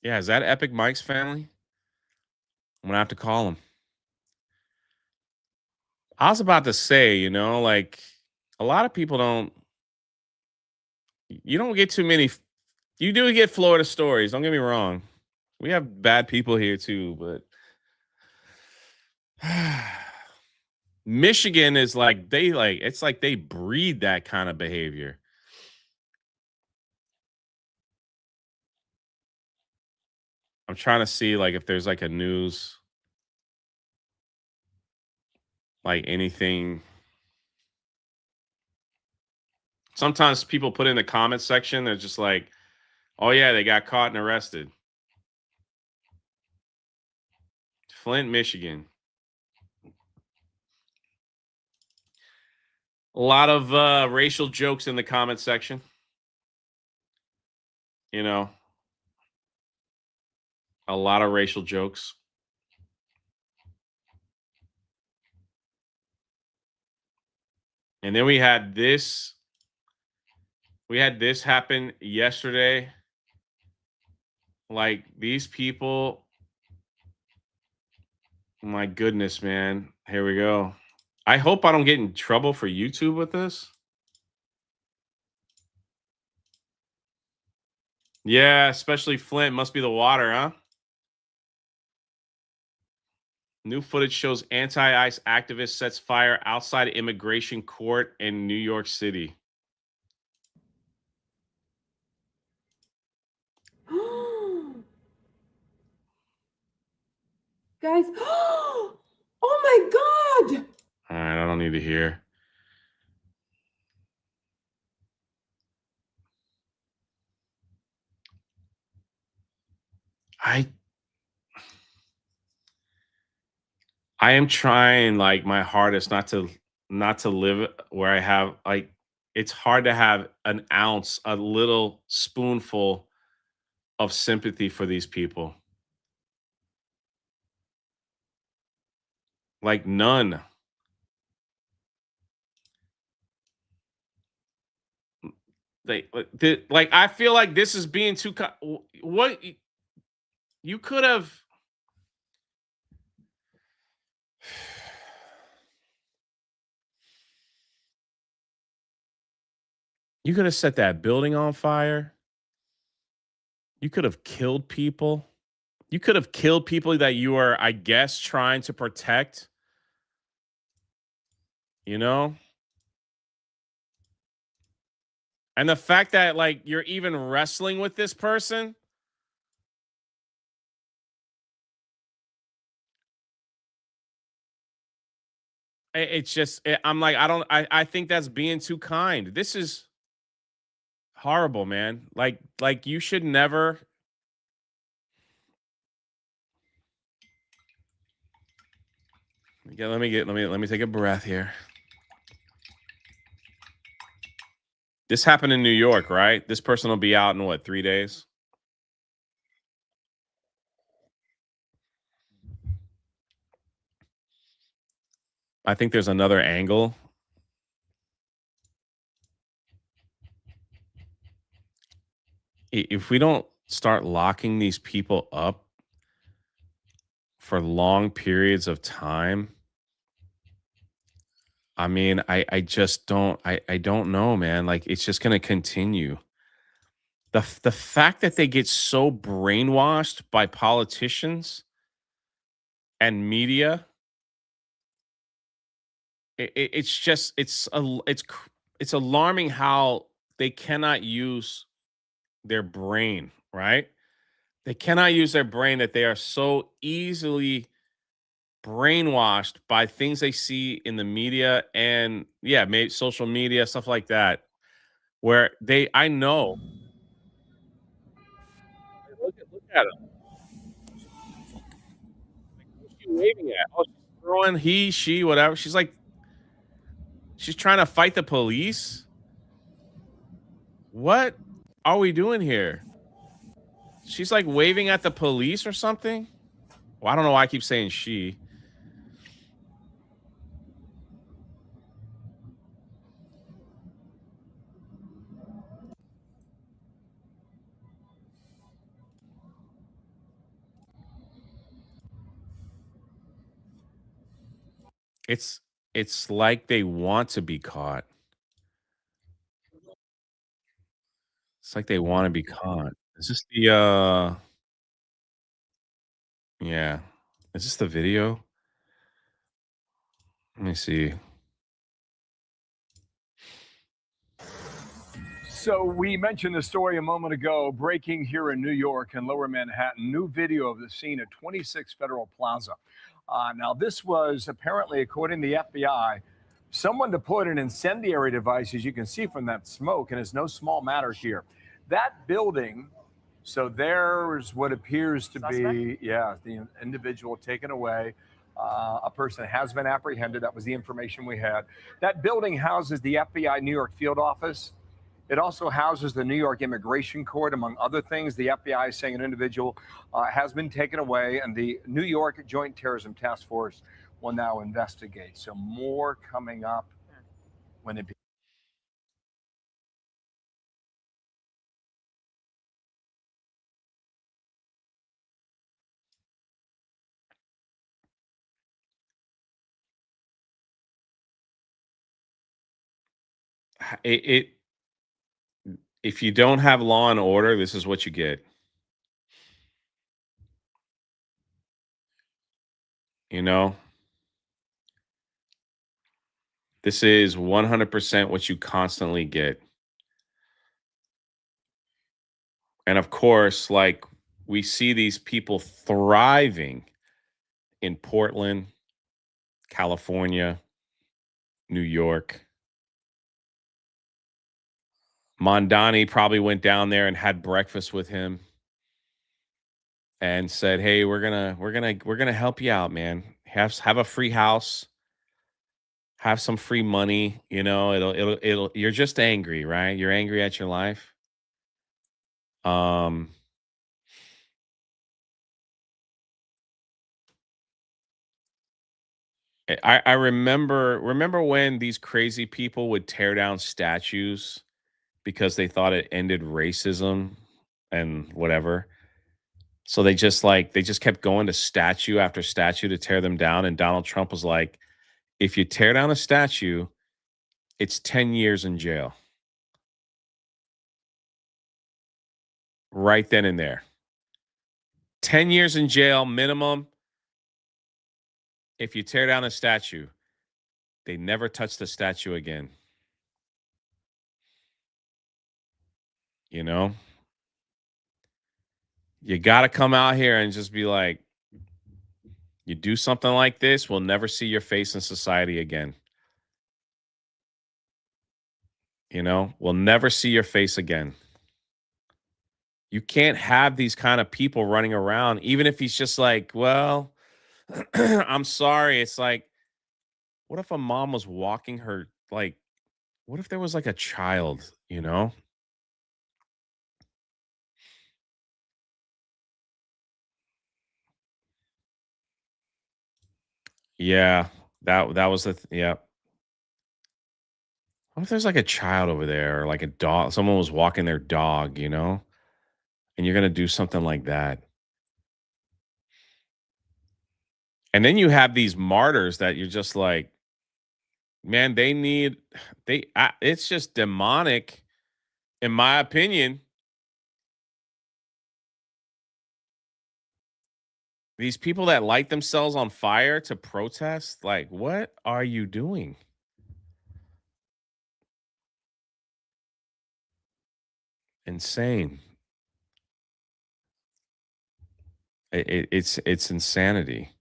Yeah, is that Epic Mike's family? I'm gonna have to call him. I was about to say, you know, like a lot of people don't. You don't get too many. You do get Florida stories. Don't get me wrong. We have bad people here too, but Michigan is like it's like they breed that kind of behavior. I'm trying to see like if there's like a news, like anything. Sometimes people put in the comment section, they're just like, oh yeah, they got caught and arrested. Flint, Michigan. A lot of racial jokes in the comment section. You know, a lot of racial jokes. And then we had this happen yesterday. Like these people, my goodness, man. Here we go. I hope I don't get in trouble for YouTube with this. Yeah, especially Flint. Must be the water, huh? New footage shows anti-ICE activist sets fire outside immigration court in New York City. Guys, oh my God. All right, I don't need to hear. I am trying like my hardest not to live where I have like it's hard to have an ounce, a little spoonful of sympathy for these people. Like none. Like I feel like this is being too what you could have. You could have set that building on fire. You could have killed people. You could have killed people that you are, I guess, trying to protect. You know? And the fact that like you're even wrestling with this person. It's just I'm like I think that's being too kind. This is horrible, man. Like you should never Let me take a breath here. This happened in New York, right? This person will be out in what, 3 days? I think there's another angle. If we don't start locking these people up for long periods of time, I mean, I just don't I don't know, man. Like it's just gonna continue. The fact that they get so brainwashed by politicians and media, it's just it's alarming how they cannot use their brain, right? They cannot use their brain, that they are so easily brainwashed by things they see in the media and yeah, maybe social media, stuff like that, where I know. Look at him. Who's she waving at? Oh, she's throwing he, she, whatever. She's trying to fight the police. What are we doing here? She's like waving at the police or something. Well, I don't know why I keep saying she. It's it's like they want to be caught. It's like they want to be caught. Is this the yeah. Is this the video? Let me see. So we mentioned the story a moment ago, breaking here in New York and Lower Manhattan. New video of the scene at 26 Federal Plaza. Now, this was apparently, according to the FBI, someone deployed an incendiary device, as you can see from that smoke, and it's no small matter here. That building, so there's what appears to be, yeah, the individual taken away. A person has been apprehended. That was the information we had. That building houses the FBI New York field office. It also houses the New York Immigration Court, among other things. The FBI is saying an individual has been taken away, and the New York Joint Terrorism Task Force will now investigate. So more coming up when it. It if you don't have law and order, this is what you get. You know, this is 100% what you constantly get. And of course, like we see these people thriving in Portland, California, New York. Mondani probably went down there and had breakfast with him and said, "Hey, we're gonna help you out, man. Have a free house, have some free money. You know, it'll. You're just angry, right? You're angry at your life. Um, I remember when these crazy people would tear down statues because they thought it ended racism and whatever. So they just kept going to statue after statue to tear them down. And Donald Trump was like, if you tear down a statue, it's 10 years in jail. Right then and there. 10 years in jail minimum if you tear down a statue. They never touch the statue again. You know? You got to come out here and just be like, you do something like this, we'll never see your face in society again. You know, we'll never see your face again. You can't have these kind of people running around, even if he's just like, well, I'm sorry. It's like, What if a mom was walking her, like, what if there was like a child, you know? Yeah, that was yeah. What if there's like a child over there or like a dog? Someone was walking their dog, you know, and you're gonna do something like that. And then you have these martyrs that you're just like, man, they need it's just demonic, in my opinion. These people that light themselves on fire to protest, like, what are you doing? Insane. It's insanity.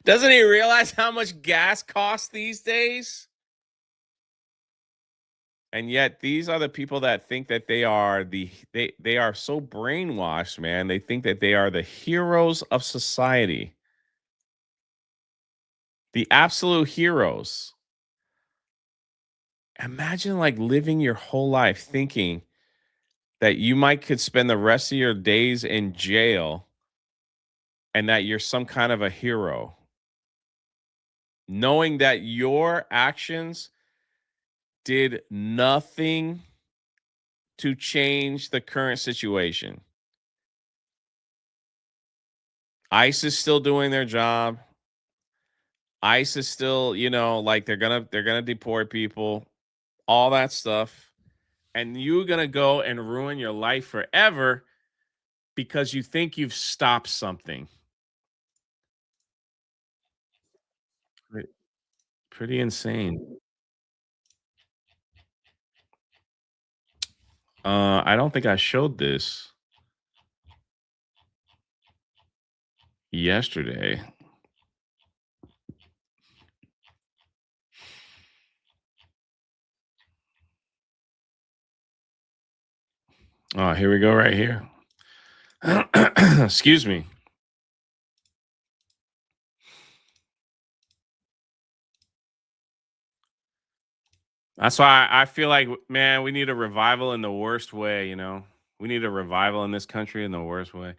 Doesn't he realize how much gas costs these days? And yet these are the people that think that they are they are so brainwashed, man. They think that they are the heroes of society. The absolute heroes. Imagine like living your whole life thinking that you might could spend the rest of your days in jail and that you're some kind of a hero. Knowing that your actions did nothing to change the current situation. ICE is still doing their job. ICE is still, you know, like they're gonna deport people, all that stuff. And you're gonna go and ruin your life forever because you think you've stopped something. Pretty insane. I don't think I showed this yesterday. Oh, here we go right here. Excuse me. That's why I feel like, man, we need a revival in the worst way, you know? We need a revival in this country in the worst way.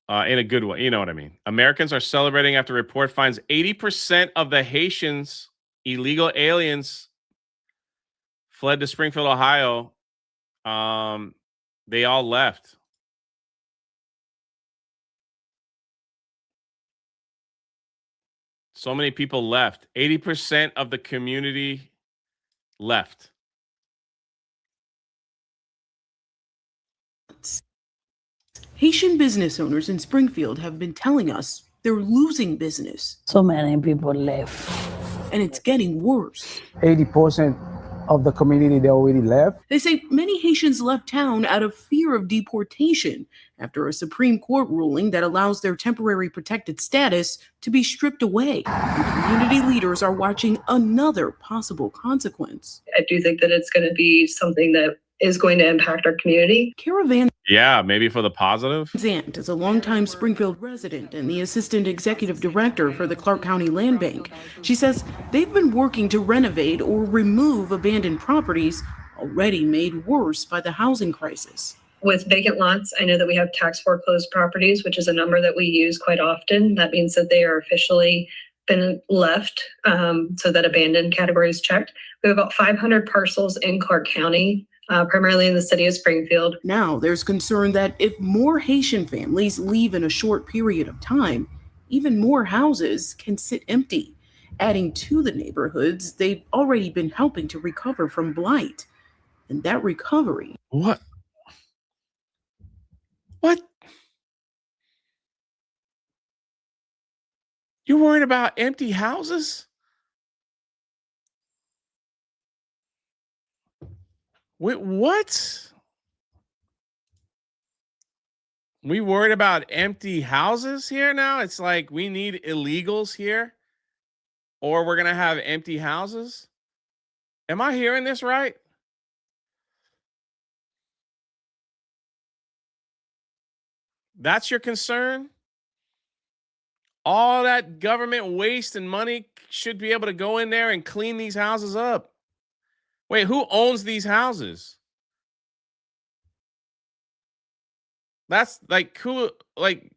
In a good way. You know what I mean? Americans are celebrating after report finds 80% of the Haitians, illegal aliens, fled to Springfield, Ohio. They all left. So many people left. 80% of the community left. Haitian business owners in Springfield have been telling us they're losing business. So many people left. And it's getting worse. 80% of the community, they already left. They say many Haitians left town out of fear of deportation after a Supreme Court ruling that allows their temporary protected status to be stripped away. And community leaders are watching another possible consequence. I do think that it's going to be something that is going to impact our community. Caravan Yeah, maybe for the positive. Zant is a longtime Springfield resident and the assistant executive director for the Clark County Land Bank. She says they've been working to renovate or remove abandoned properties already made worse by the housing crisis. With vacant lots, I know that we have tax foreclosed properties, which is a number that we use quite often. That means that they are officially been left, so that abandoned category is checked. We have about 500 parcels in Clark County, primarily in the city of Springfield. Now there's concern that if more Haitian families leave in a short period of time, even more houses can sit empty, adding to the neighborhoods they've already been helping to recover from blight. And that recovery. What? You're worried about empty houses? Wait, what? We worried about empty houses here now? It's like we need illegals here, or we're going to have empty houses? Am I hearing this right? That's your concern? All that government waste and money should be able to go in there and clean these houses up. Wait, who owns these houses? That's like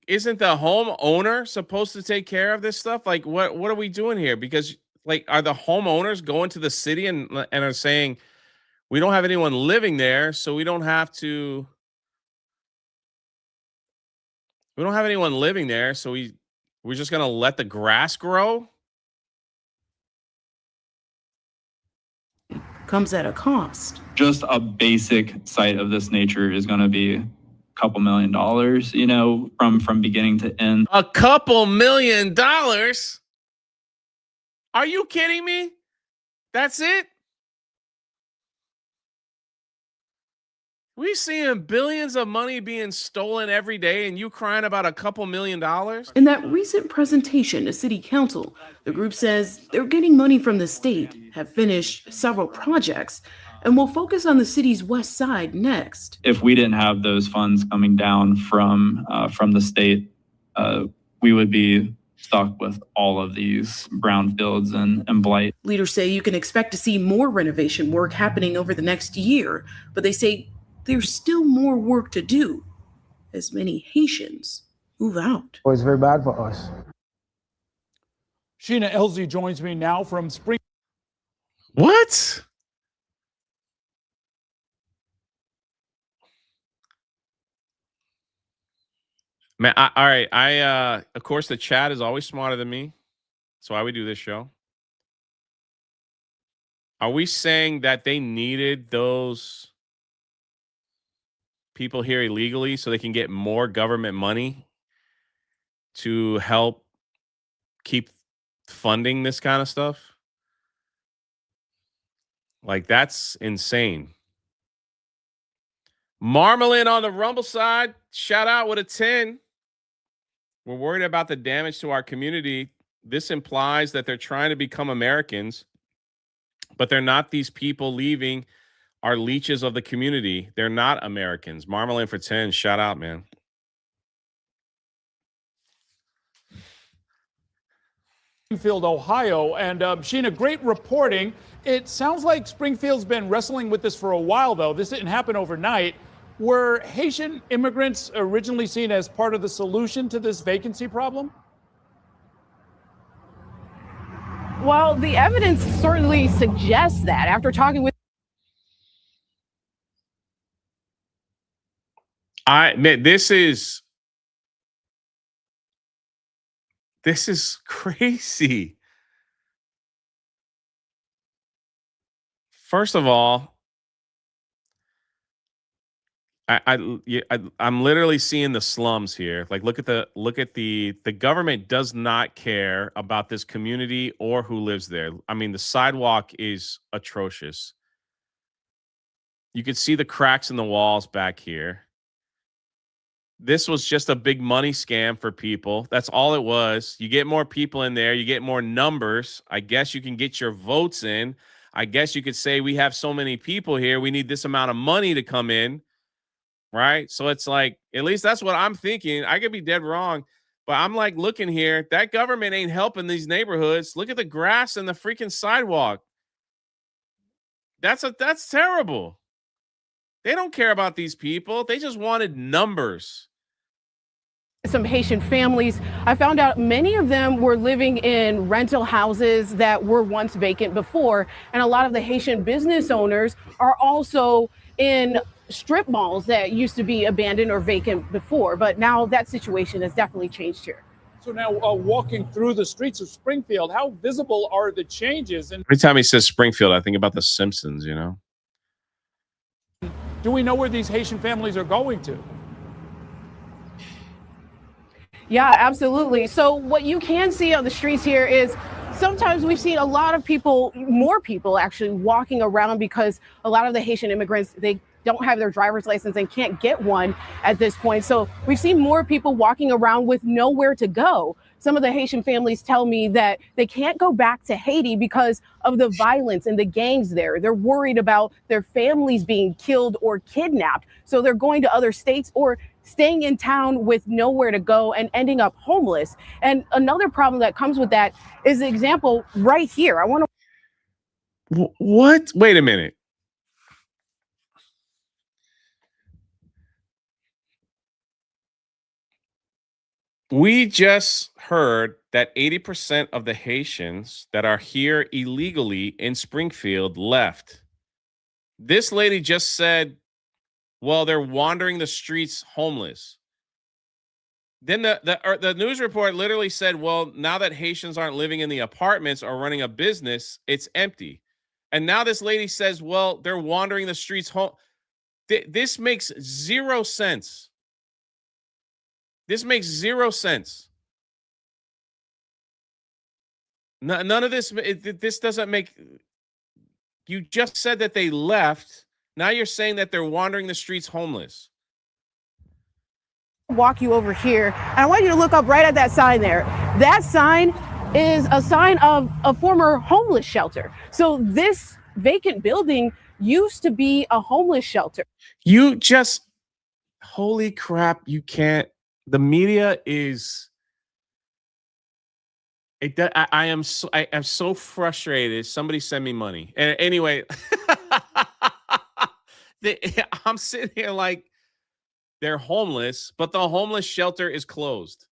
isn't the homeowner supposed to take care of this stuff? Like what are we doing here? Because like are the homeowners going to the city and are saying we don't have anyone living there, so we don't have anyone living there, so we're just gonna let the grass grow? Comes at a cost. Just a basic site of this nature is going to be a couple $1 million, you know, from beginning to end. A couple $1 million? Are you kidding me? That's it? We seeing billions of money being stolen every day, and you crying about a couple $1 million? In that recent presentation to City Council, the group says they're getting money from the state, have finished several projects, and will focus on the city's west side next. If we didn't have those funds coming down from the state, we would be stuck with all of these brownfields and blight. Leaders say you can expect to see more renovation work happening over the next year, but they say there's still more work to do as many Haitians move out. It's very bad for us. Sheena Elsie joins me now from Spring. What? Man, all right. Of course, the chat is always smarter than me. That's why we do this show. Are we saying that they needed those people here illegally so they can get more government money to help keep funding this kind of stuff? Like, that's insane. Marmalin on the Rumble side, shout out with a 10. We're worried about the damage to our community. This implies that they're trying to become Americans, but they're not. These people leaving are leeches of the community. They're not Americans. Marmalin for 10. Shout out, man. Springfield, Ohio. And Sheena, great reporting. It sounds like Springfield's been wrestling with this for a while, though. This didn't happen overnight. Were Haitian immigrants originally seen as part of the solution to this vacancy problem? Well, the evidence certainly suggests that. After talking with this is crazy. First of all, I'm literally seeing the slums here. Like, look at the government does not care about this community or who lives there. I mean, the sidewalk is atrocious. You could see the cracks in the walls back here. This was just a big money scam for people. That's all it was. You get more people in there. You get more numbers. I guess you can get your votes in. I guess you could say we have so many people here. We need this amount of money to come in. Right? So it's like, at least that's what I'm thinking. I could be dead wrong, but I'm like looking here. That government ain't helping these neighborhoods. Look at the grass and the freaking sidewalk. That's terrible. They don't care about these people. They just wanted numbers. some Haitian families, I found out many of them were living in rental houses that were once vacant before. And a lot of the Haitian business owners are also in strip malls that used to be abandoned or vacant before. But now that situation has definitely changed here. So now walking through the streets of Springfield, how visible are the changes? And every time he says Springfield, I think about The Simpsons, you know? Do we know where these Haitian families are going to? Yeah, absolutely. So what you can see on the streets here is sometimes we've seen a lot of people, more people actually walking around because a lot of the Haitian immigrants, they don't have their driver's license and can't get one at this point. So we've seen more people walking around with nowhere to go. Some of the Haitian families tell me that they can't go back to Haiti because of the violence and the gangs there. They're worried about their families being killed or kidnapped. So they're going to other states or staying in town with nowhere to go and ending up homeless. And another problem that comes with that is the example right here. I want to. What? Wait a minute. We just heard that 80% of the Haitians that are here illegally in Springfield left. This lady just said, well, they're wandering the streets homeless. Then the news report literally said, well, now that Haitians aren't living in the apartments or running a business, it's empty. And now this lady says, well, they're wandering the streets home. This makes zero sense. This makes zero sense. None of this, this doesn't make, you just said that they left. Now you're saying that they're wandering the streets homeless. walk you over here, and I want you to look up right at that sign there. That sign is a sign of a former homeless shelter. So this vacant building used to be a homeless shelter. You just, holy crap, you can't, the media is, I am so frustrated. Somebody send me money. And anyway, I'm sitting here like, they're homeless, but the homeless shelter is closed.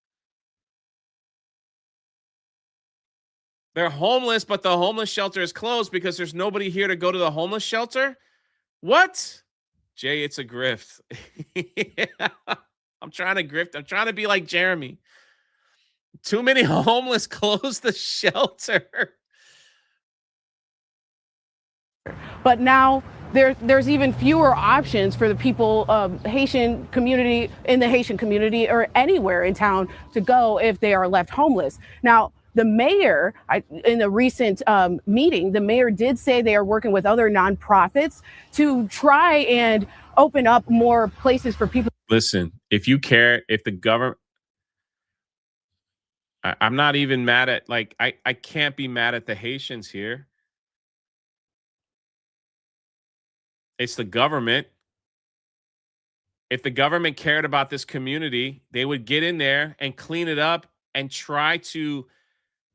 They're homeless, but the homeless shelter is closed because there's nobody here to go to the homeless shelter. What? Jay, it's a grift. I'm trying to grift. I'm trying to be like Jeremy. Too many homeless close the shelter. But now there's even fewer options for the people of Haitian community, in the Haitian community or anywhere in town to go if they are left homeless. Now, the mayor, in a recent meeting, the mayor did say they are working with other nonprofits to try and open up more places for people. Listen, if you care, if the government, I'm not even mad at, like, I can't be mad at the Haitians here. It's the government. If the government cared about this community, they would get in there and clean it up and try to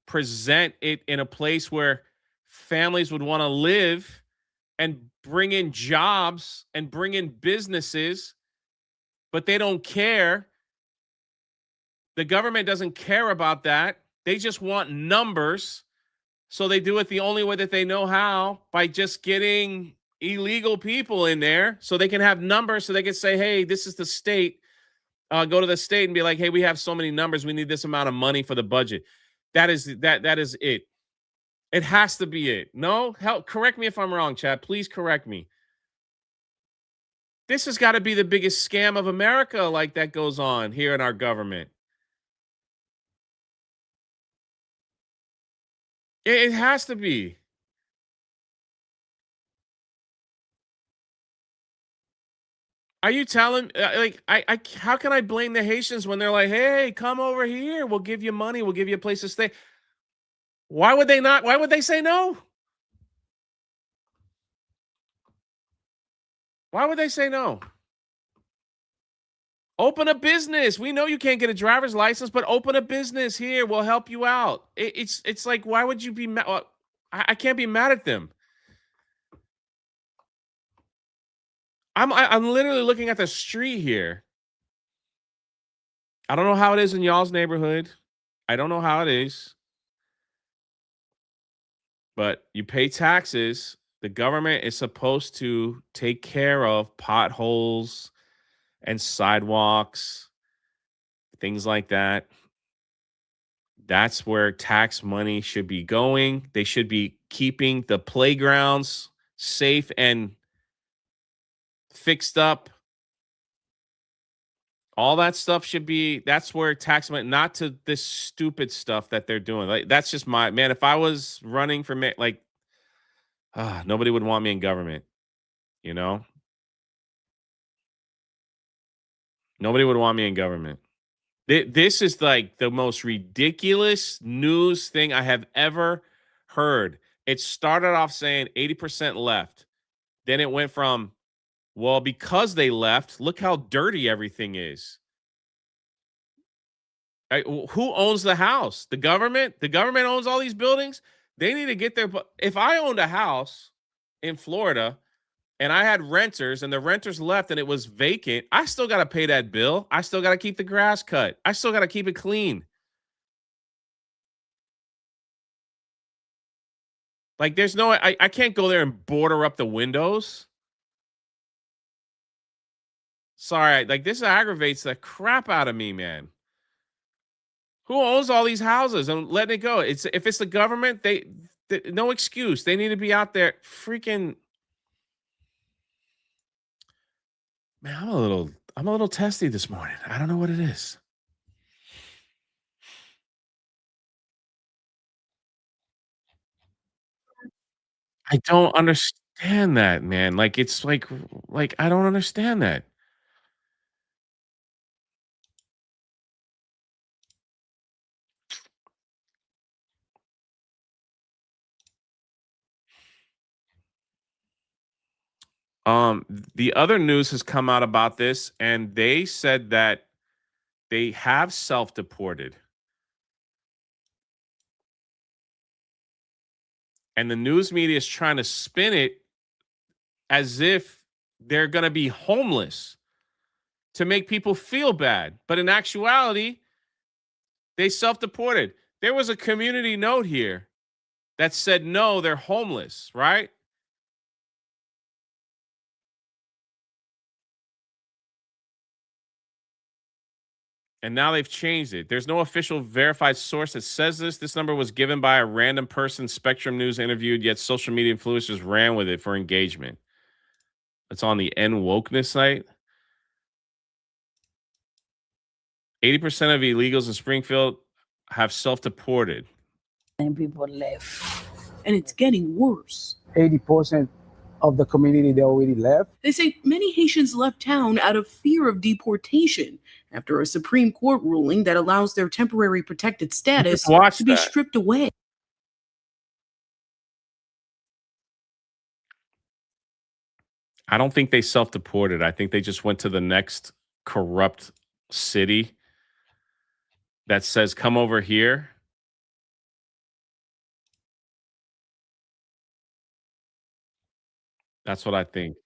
present it in a place where families would want to live and bring in jobs and bring in businesses, but they don't care. The government doesn't care about that. They just want numbers. So they do it the only way that they know how, by just getting illegal people in there so they can have numbers, so they can say, hey, this is the state. Go to the state and be like, hey, we have so many numbers. We need this amount of money for the budget. That is it. It has to be it. No, correct me if I'm wrong, Chad. Please correct me. This has got to be the biggest scam of America, like, that goes on here in our government. It has to be. Are you telling, like, how can I blame the Haitians when they're like, hey, come over here, we'll give you money, we'll give you a place to stay? Why would they not? Why would they say no? Why would they say no? Open a business. We know you can't get a driver's license, but open a business here. We'll help you out. It's like, why would you be mad? I can't be mad at them. I'm literally looking at the street here. I don't know how it is in y'all's neighborhood. I don't know how it is. But you pay taxes. The government is supposed to take care of potholes and sidewalks, things like that. That's where tax money should be going. They should be keeping the playgrounds safe and fixed up. All that stuff should be, that's where tax money, not to this stupid stuff that they're doing. Like, that's just my, man, if I was running for like, nobody would want me in government, you know? Nobody would want me in government. This is like the most ridiculous news thing I have ever heard. It started off saying 80% left. Then it went from Well, because they left, look how dirty everything is. Who owns the house? The government? The government owns all these buildings. They need to get their. If I owned a house in Florida and I had renters and the renters left and it was vacant, I still got to pay that bill. I still got to keep the grass cut. I still got to keep it clean. Like, there's no, I can't go there and border up the windows. Sorry, like, this aggravates the crap out of me, man. Who owns all these houses and letting it go? If it's the government, they no excuse. They need to be out there freaking. Man, I'm a little testy this morning. I don't know what it is. I don't understand that, man. Like, it's like I don't understand that. The other news has come out about this, and they said that they have self-deported. And the news media is trying to spin it as if they're going to be homeless to make people feel bad. But in actuality, they self-deported. There was a community note here that said, no, they're homeless, right? And now they've changed it. There's no official verified source that says this. This number was given by a random person Spectrum News interviewed, yet social media influencers ran with it for engagement. It's on the N Wokeness site. 80% of illegals in Springfield have self-deported. And people left. And it's getting worse. 80% of the community, they already left. They say many Haitians left town out of fear of deportation after a Supreme Court ruling that allows their temporary protected status to be stripped away. I don't think they self-deported. I think they just went to the next corrupt city that says, come over here. That's what I think.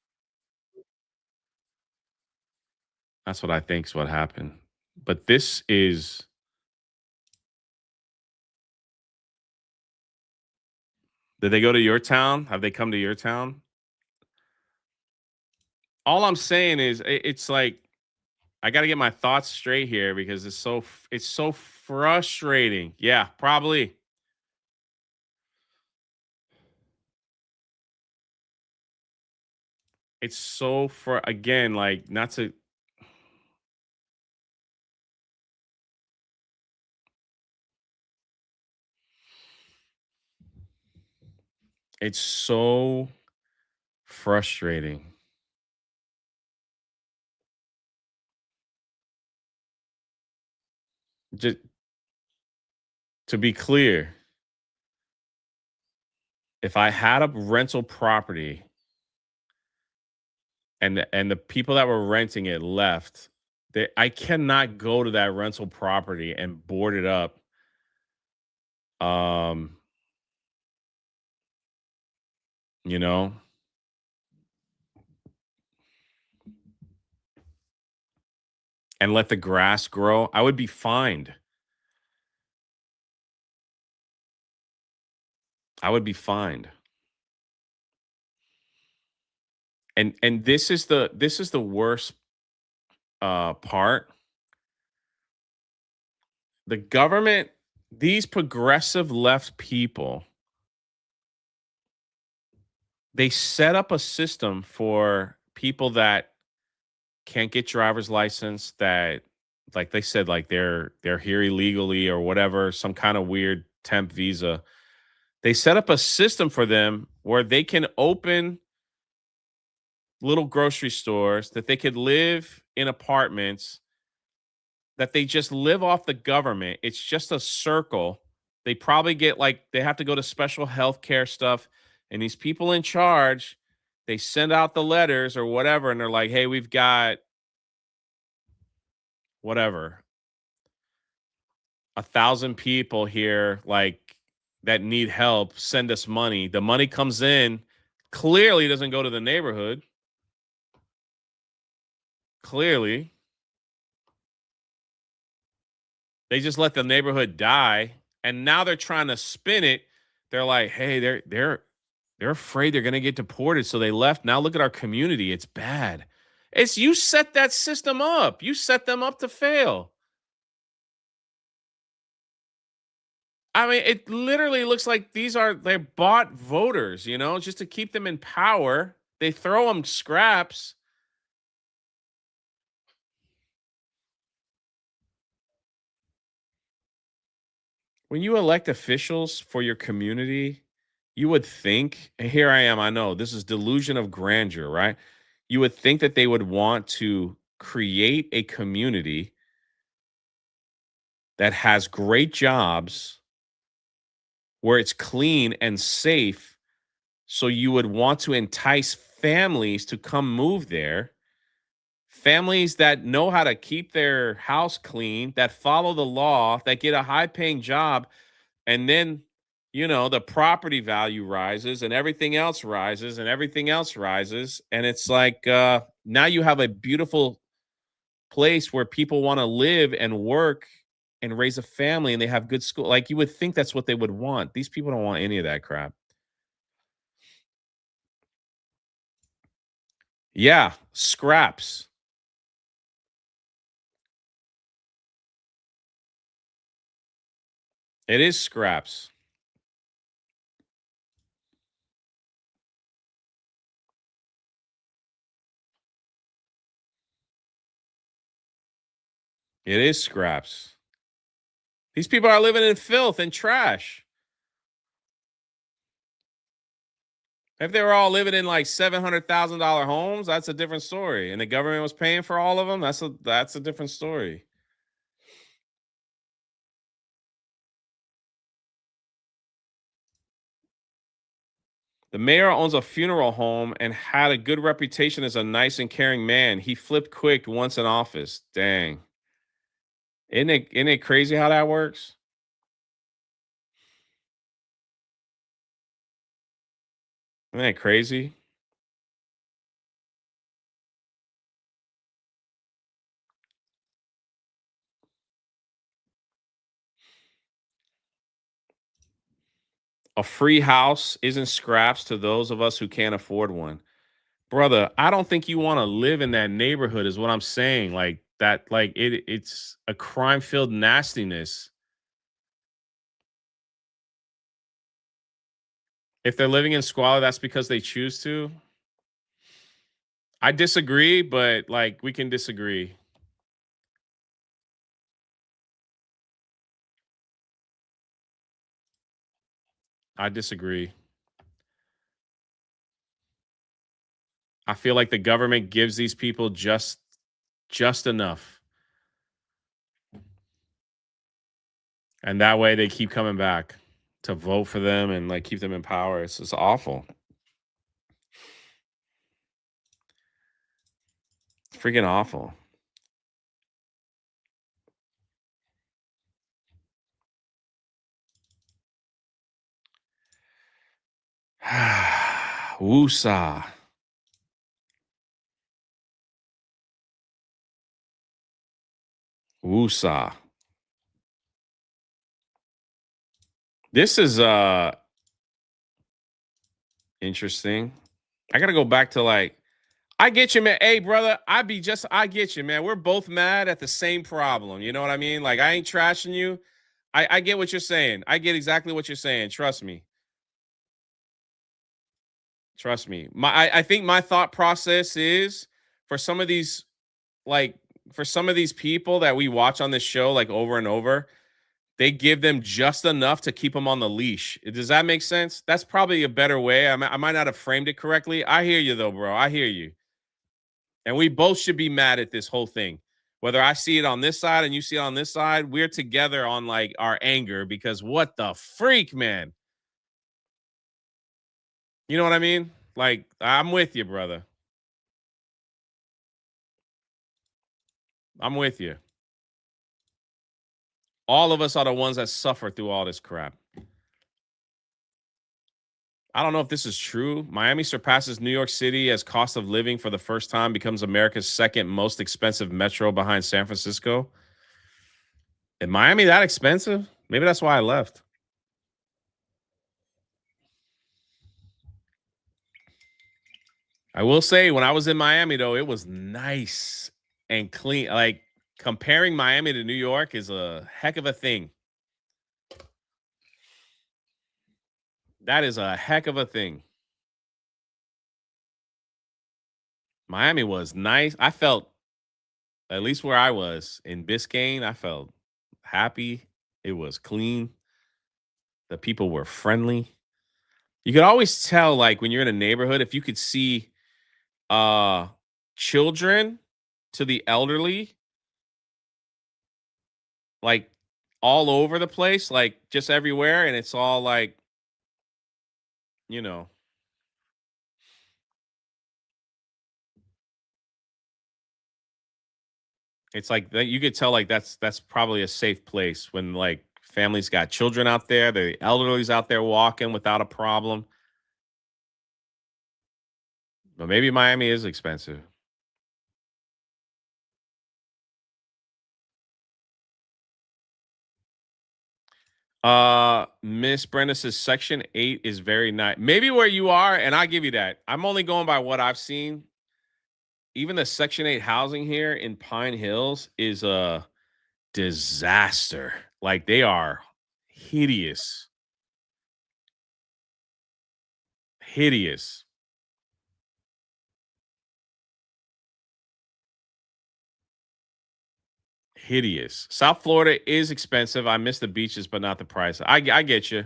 That's what I think is what happened. But this is. Did they go to your town? Have they come to your town? All I'm saying is it's like, I got to get my thoughts straight here because it's so frustrating. Yeah, probably. It's so again, like, not to. It's so frustrating. Just to be clear, if I had a rental property and the people that were renting it left, I cannot go to that rental property and board it up. You know, and let the grass grow. I would be fined. I would be fined. And this is the worst part. The government, these progressive left people, they set up a system for people that can't get driver's license, that, like they said, like they're here illegally or whatever, some kind of weird temp visa. They set up a system for them where they can open little grocery stores, that they could live in apartments, that they just live off the government. It's just a circle. They probably get, like, they have to go to special health care stuff. And these people in charge, They send out the letters or whatever, and they're like, hey, we've got whatever, 1,000 people here, like, that need help. Send us money. The money comes in, clearly doesn't go to the neighborhood. Clearly. They just let the neighborhood die, and now they're trying to spin it. They're like, hey, they're afraid they're going to get deported, so they left. Now look at our community. It's bad. It's you set that system up. You set them up to fail. I mean, it literally looks like they're bought voters, you know, just to keep them in power. They throw them scraps. When you elect officials for your community, you would think, and here I am, I know this is delusion of grandeur, right? You would think that they would want to create a community that has great jobs, where it's clean and safe. So you would want to entice families to come move there. Families that know how to keep their house clean, that follow the law, that get a high paying job. And then, you know, the property value rises and everything else rises and everything else rises. And it's like now you have a beautiful place where people want to live and work and raise a family, and they have good school. Like, you would think that's what they would want. These people don't want any of that crap. Yeah, scraps. It is scraps. It is scraps. These people are living in filth and trash. If they were all living in like $700,000 homes, that's a different story. And the government was paying for all of them, that's a different story. The mayor owns a funeral home and had a good reputation as a nice and caring man. He flipped quick once in office. Dang. Isn't it crazy how that works? Isn't that crazy? A free house isn't scraps to those of us who can't afford one. Brother, I don't think you want to live in that neighborhood is what I'm saying. Like that, like it's a crime-filled nastiness. If they're living in squalor, that's because they choose to. I disagree, but like we can disagree. I disagree. I feel like the government gives these people just enough. And that way they keep coming back to vote for them and like keep them in power. It's just awful. It's freaking awful. Woosah. Woosah. This is interesting. I gotta go back to like, I get you, man. Hey, brother, I get you, man. We're both mad at the same problem. You know what I mean? Like, I ain't trashing you. I get what you're saying. I get exactly what you're saying. Trust me. Trust me. I think my thought process is for some of these people that we watch on this show like over and over, they give them just enough to keep them on the leash. Does that make sense? That's probably a better way. I might not have framed it correctly. I hear you though, bro. I hear you. And we both should be mad at this whole thing. Whether I see it on this side and you see it on this side, we're together on like our anger because what the freak, man? You know what I mean? Like, I'm with you, brother. I'm with you. All of us are the ones that suffer through all this crap. I don't know if this is true. Miami surpasses New York City as cost of living for the first time, becomes America's second most expensive metro behind San Francisco. Is Miami that expensive? Maybe that's why I left. I will say, when I was in Miami, though, it was nice and clean. Like, comparing Miami to New York is a heck of a thing. That is a heck of a thing. Miami was nice. I felt, at least where I was in Biscayne, I felt happy. It was clean. The people were friendly. You could always tell, like, when you're in a neighborhood, if you could see children to the elderly, like, all over the place, like, just everywhere, and it's all like, you know, it's like that. You could tell, like, that's probably a safe place when, like, families got children out there, the elderly's out there walking without a problem. But maybe Miami is expensive. Miss Brenda says Section 8 is very nice. Maybe where you are, and I give you that. I'm only going by what I've seen. Even the Section 8 housing here in Pine Hills is a disaster. Like, they are hideous. Hideous. Hideous. South Florida is expensive. I miss the beaches, but not the price. I get you.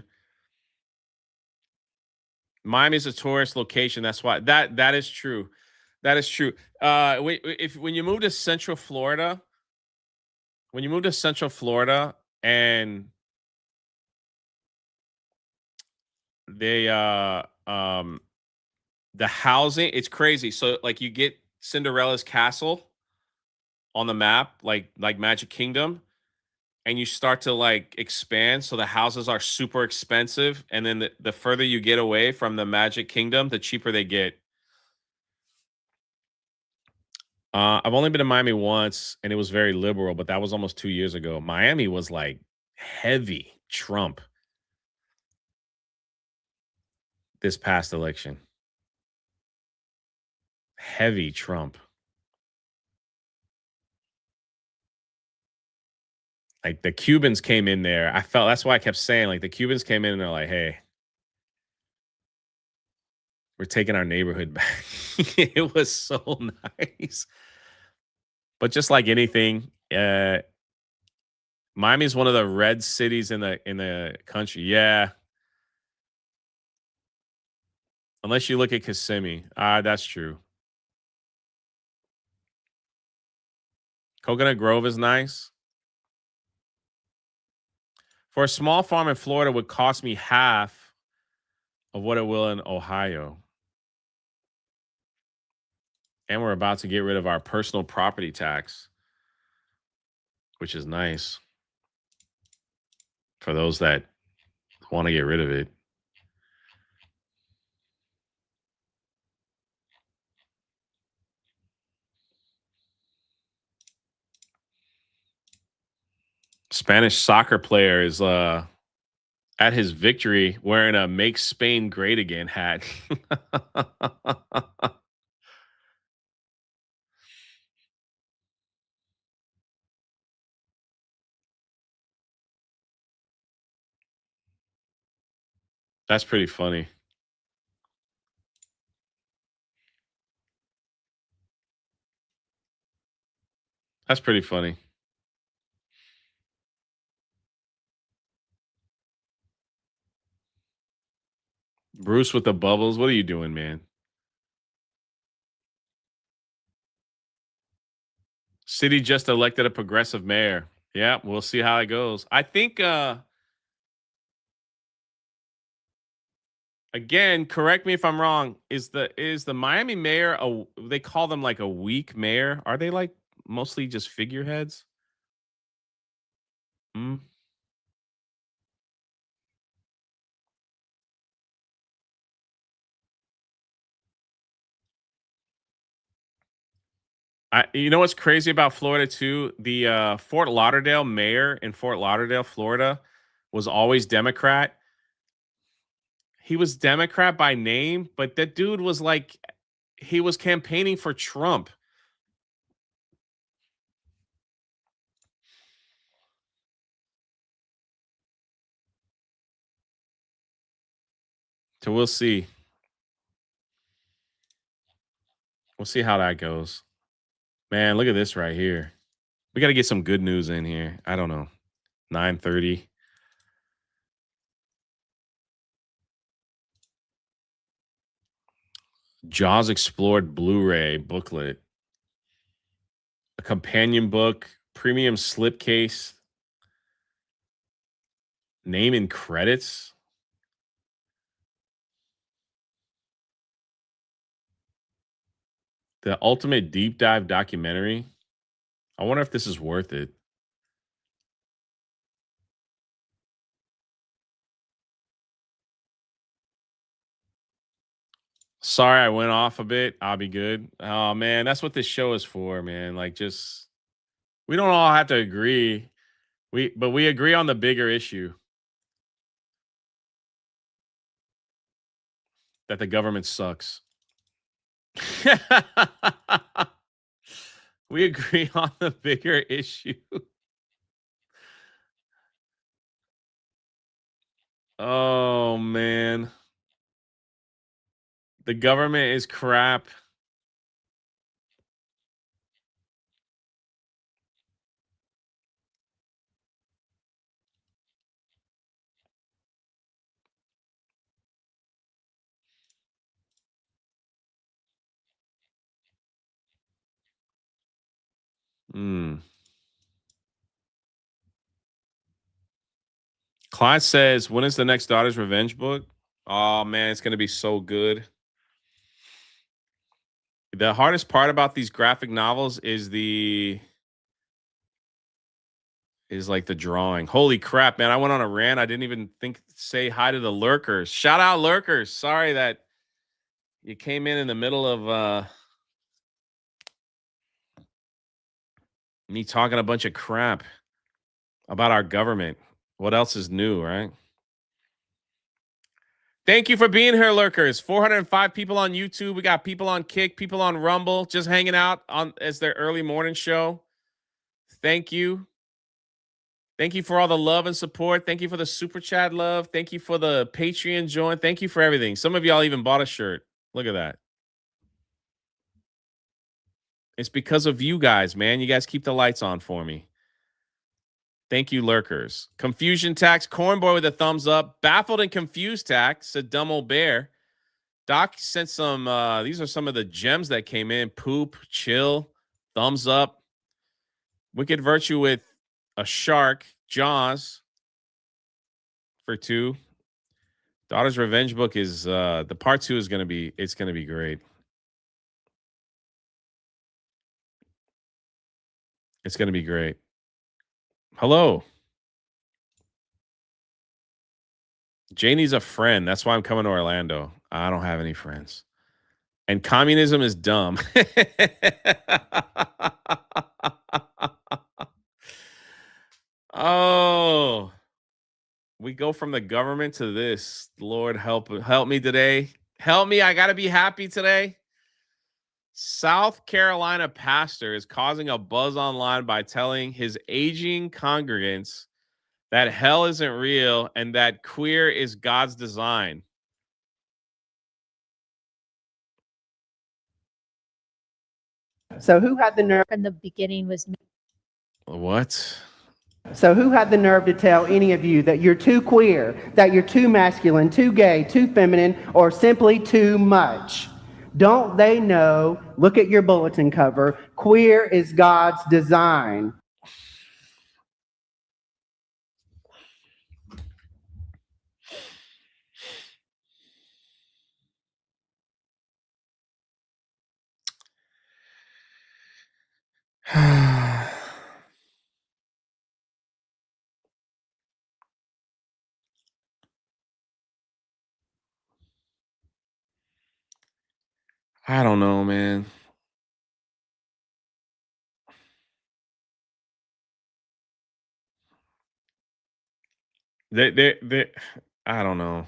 Miami's a tourist location. That's why that is true. That is true. When you move to Central Florida, and they the housing, it's crazy. So, like, you get Cinderella's castle on the map, like Magic Kingdom, and you start to, like, expand. So the houses are super expensive, and then the further you get away from the Magic Kingdom, the cheaper they get. I've only been to Miami once, and it was very liberal, but that was almost 2 years ago. Miami was, like, heavy Trump this past election. Heavy Trump. Like, the Cubans came in there. That's why I kept saying, like, the Cubans came in and they're like, hey, we're taking our neighborhood back. It was so nice. But just like anything, Miami is one of the red cities in the country. Yeah. Unless you look at Kissimmee. That's true. Coconut Grove is nice. For a small farm in Florida would cost me half of what it will in Ohio. And we're about to get rid of our personal property tax, which is nice for those that want to get rid of it. Spanish soccer player is at his victory wearing a Make Spain Great Again hat. That's pretty funny. That's pretty funny. Bruce with the bubbles. What are you doing, man? City just elected a progressive mayor. Yeah, we'll see how it goes. I think Again, correct me if I'm wrong. Is the Miami mayor they call them like a weak mayor? Are they like mostly just figureheads? Hmm. You know what's crazy about Florida too? The Fort Lauderdale mayor in Fort Lauderdale, Florida, was always Democrat. He was Democrat by name, but that dude was like, he was campaigning for Trump. So we'll see. We'll see how that goes. Man, look at this right here. We got to get some good news in here. I don't know. 9:30. Jaws Explored Blu-ray booklet. A companion book, premium slipcase, name and credits. The ultimate deep dive documentary. I wonder if this is worth it. Sorry, I went off a bit. I'll be good. Oh man, that's what this show is for, man. Like, just we don't all have to agree. But we agree on the bigger issue. That the government sucks. We agree on the bigger issue. Oh man. The government is crap. Clyde says, when is the next Daughter's Revenge book? Oh man, it's gonna be so good. The hardest part about these graphic novels is like the drawing. Holy crap, man. I went on a rant. I didn't even say hi to the lurkers. Shout out lurkers. Sorry that you came in the middle of me talking a bunch of crap about our government. What else is new, right? Thank you for being here, lurkers. 405 people on YouTube. We got people on Kick, people on Rumble, just hanging out on as their early morning show. Thank you. Thank you for all the love and support. Thank you for the super chat love. Thank you for the Patreon join. Thank you for everything. Some of y'all even bought a shirt. Look at that. It's because of you guys, man. You guys keep the lights on for me. Thank you, lurkers. Confusion Tax, Cornboy with a thumbs up. Baffled and Confused Tax, said Dumb Old Bear. Doc sent some, these are some of the gems that came in. Poop, Chill, thumbs up. Wicked Virtue with a shark. Jaws for 2. Daughter's Revenge book is, the part 2 is going to be, it's going to be great. It's going to be great. Hello. Janie's a friend. That's why I'm coming to Orlando. I don't have any friends. And communism is dumb. Oh. We go from the government to this. Lord, help me today. Help me. I got to be happy today. South Carolina pastor is causing a buzz online by telling his aging congregants that hell isn't real and that queer is God's design. So who had the nerve? From the beginning was me. What? So who had the nerve to tell any of you that you're too queer, that you're too masculine, too gay, too feminine, or simply too much? Don't they know? Look at your bulletin cover. Queer is God's design. I don't know, man. They I don't know.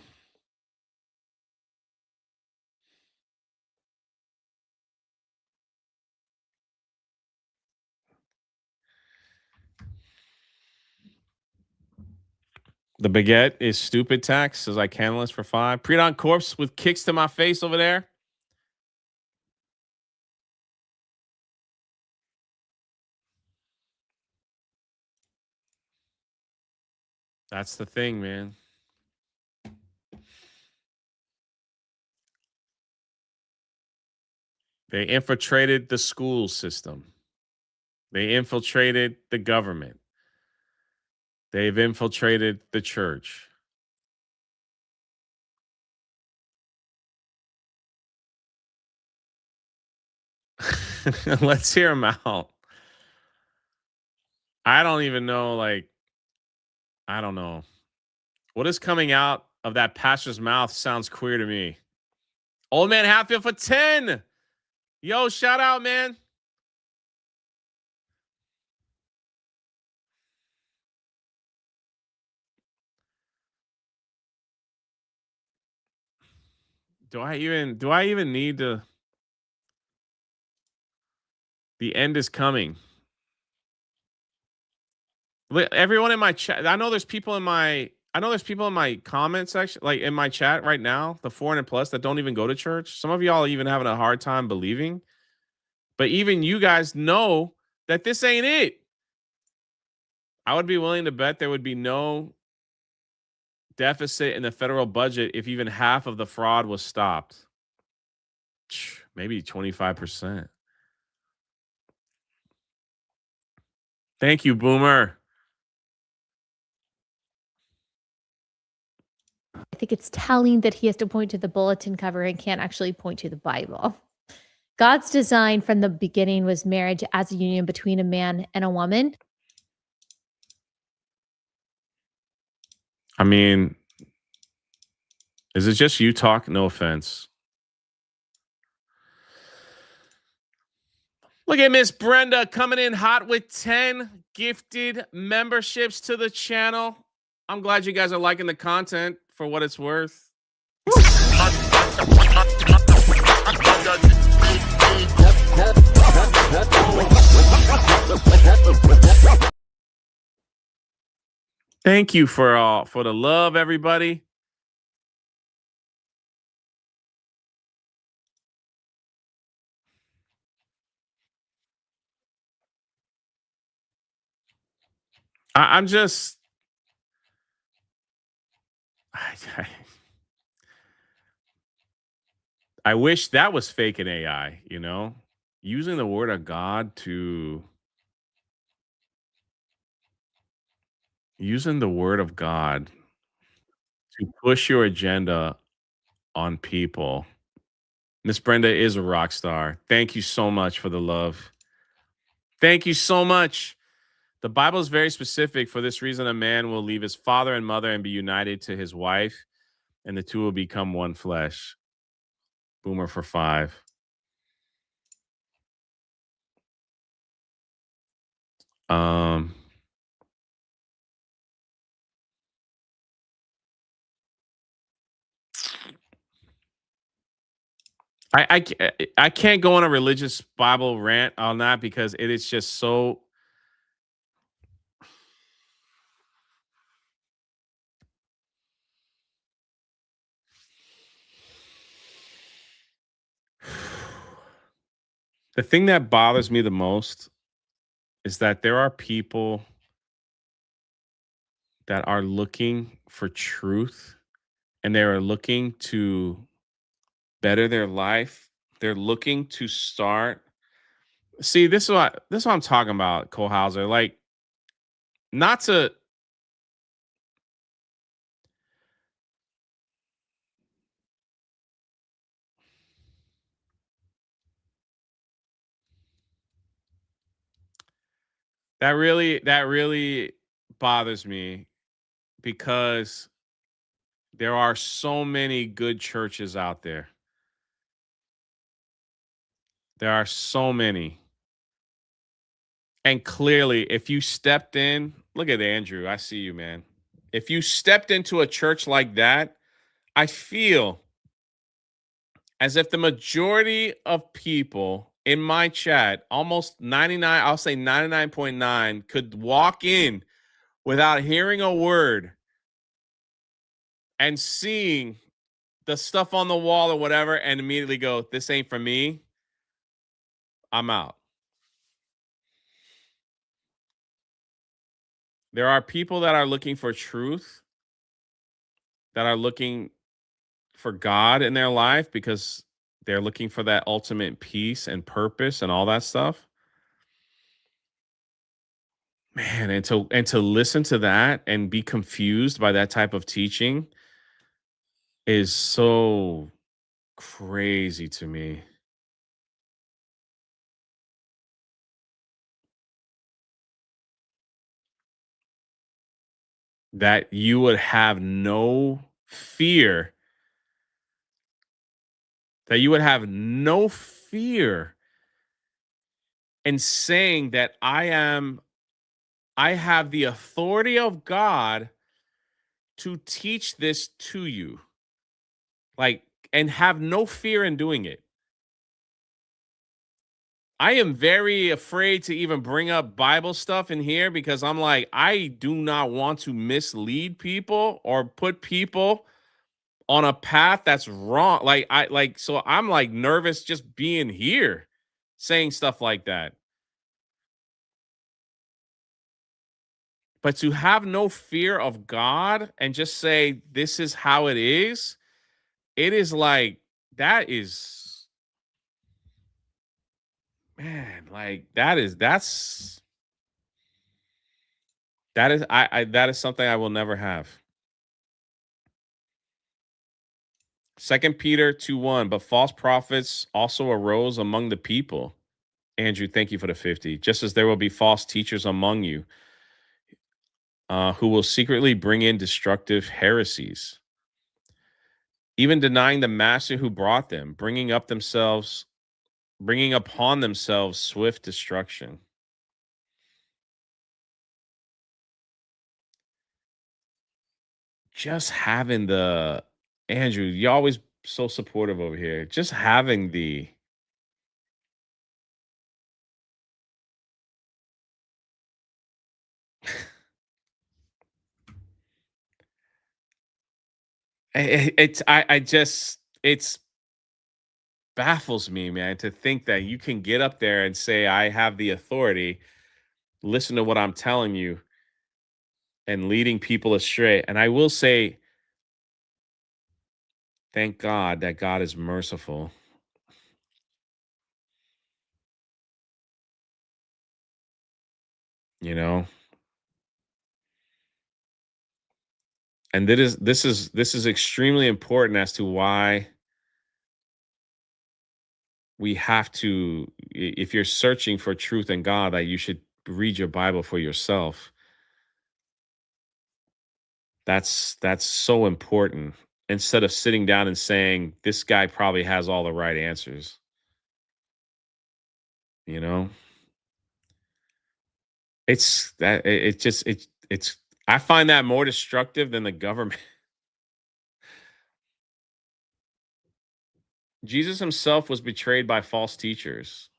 The baguette is stupid tax, says I canalist for 5. Pre-dawn corpse with kicks to my face over there. That's the thing, man. They infiltrated the school system. They infiltrated the government. They've infiltrated the church. Let's hear them out. I don't even know, like, I don't know. What is coming out of that pastor's mouth sounds queer to me. Old man Hatfield for 10. Yo, shout out, man. Do I even need to? The end is coming. Everyone in my chat, I know there's people in my comment section, like in my chat right now, the 400 plus that don't even go to church. Some of y'all even having a hard time believing. But even you guys know that this ain't it. I would be willing to bet there would be no deficit in the federal budget if even half of the fraud was stopped. Maybe 25%. Thank you, Boomer. I think it's telling that he has to point to the bulletin cover and can't actually point to the Bible. God's design from the beginning was marriage as a union between a man and a woman. I mean, is it just you talk? No offense. Look at Miss Brenda coming in hot with 10 gifted memberships to the channel. I'm glad you guys are liking the content for what it's worth. Thank you for the love, everybody. I'm just I wish that was fake in AI, you know? Using the word of God to push your agenda on people. Miss Brenda is a rock star. Thank you so much for the love. Thank you so much. The Bible is very specific. For this reason, a man will leave his father and mother and be united to his wife, and the two will become one flesh. Boomer for 5. I can't go on a religious Bible rant on that because it is just so. The thing that bothers me the most is that there are people that are looking for truth and they are looking to better their life. They're looking to start. See, this is what I'm talking about, Cole Hauser. Like, not to. That really bothers me because there are so many good churches out there. There are so many. And clearly, if you stepped in, look at Andrew. I see you, man. If you stepped into a church like that, I feel as if the majority of people in my chat, almost 99, I'll say 99.9, could walk in without hearing a word and seeing the stuff on the wall or whatever and immediately go, this ain't for me. I'm out. There are people that are looking for truth, that are looking for God in their life because they're looking for that ultimate peace and purpose and all that stuff. Man, and to listen to that and be confused by that type of teaching is so crazy to me. That you would have no fear, that you would have no fear in saying that I have the authority of God to teach this to you. Like, and have no fear in doing it. I am very afraid to even bring up Bible stuff in here because I'm like, I do not want to mislead people or put people on a path that's wrong. So I'm like nervous just being here saying stuff like that. But to have no fear of God and just say, this is how it is like, that is, man, like that is something I will never have. 2 Peter 2:1, but false prophets also arose among the people. Andrew, thank you for the 50. Just as there will be false teachers among you, who will secretly bring in destructive heresies, even denying the master who brought them, bringing upon themselves swift destruction. Just having Andrew, you're always so supportive over here. Just having it's baffles me, man, to think that you can get up there and say, I have the authority, listen to what I'm telling you, and leading people astray. And I will say, thank God that God is merciful. You know? And this is extremely important as to why we have to, if you're searching for truth in God, that you should read your Bible for yourself. That's so important. Instead of sitting down and saying, this guy probably has all the right answers. You know? It's that it's I find that more destructive than the government. Jesus himself was betrayed by false teachers.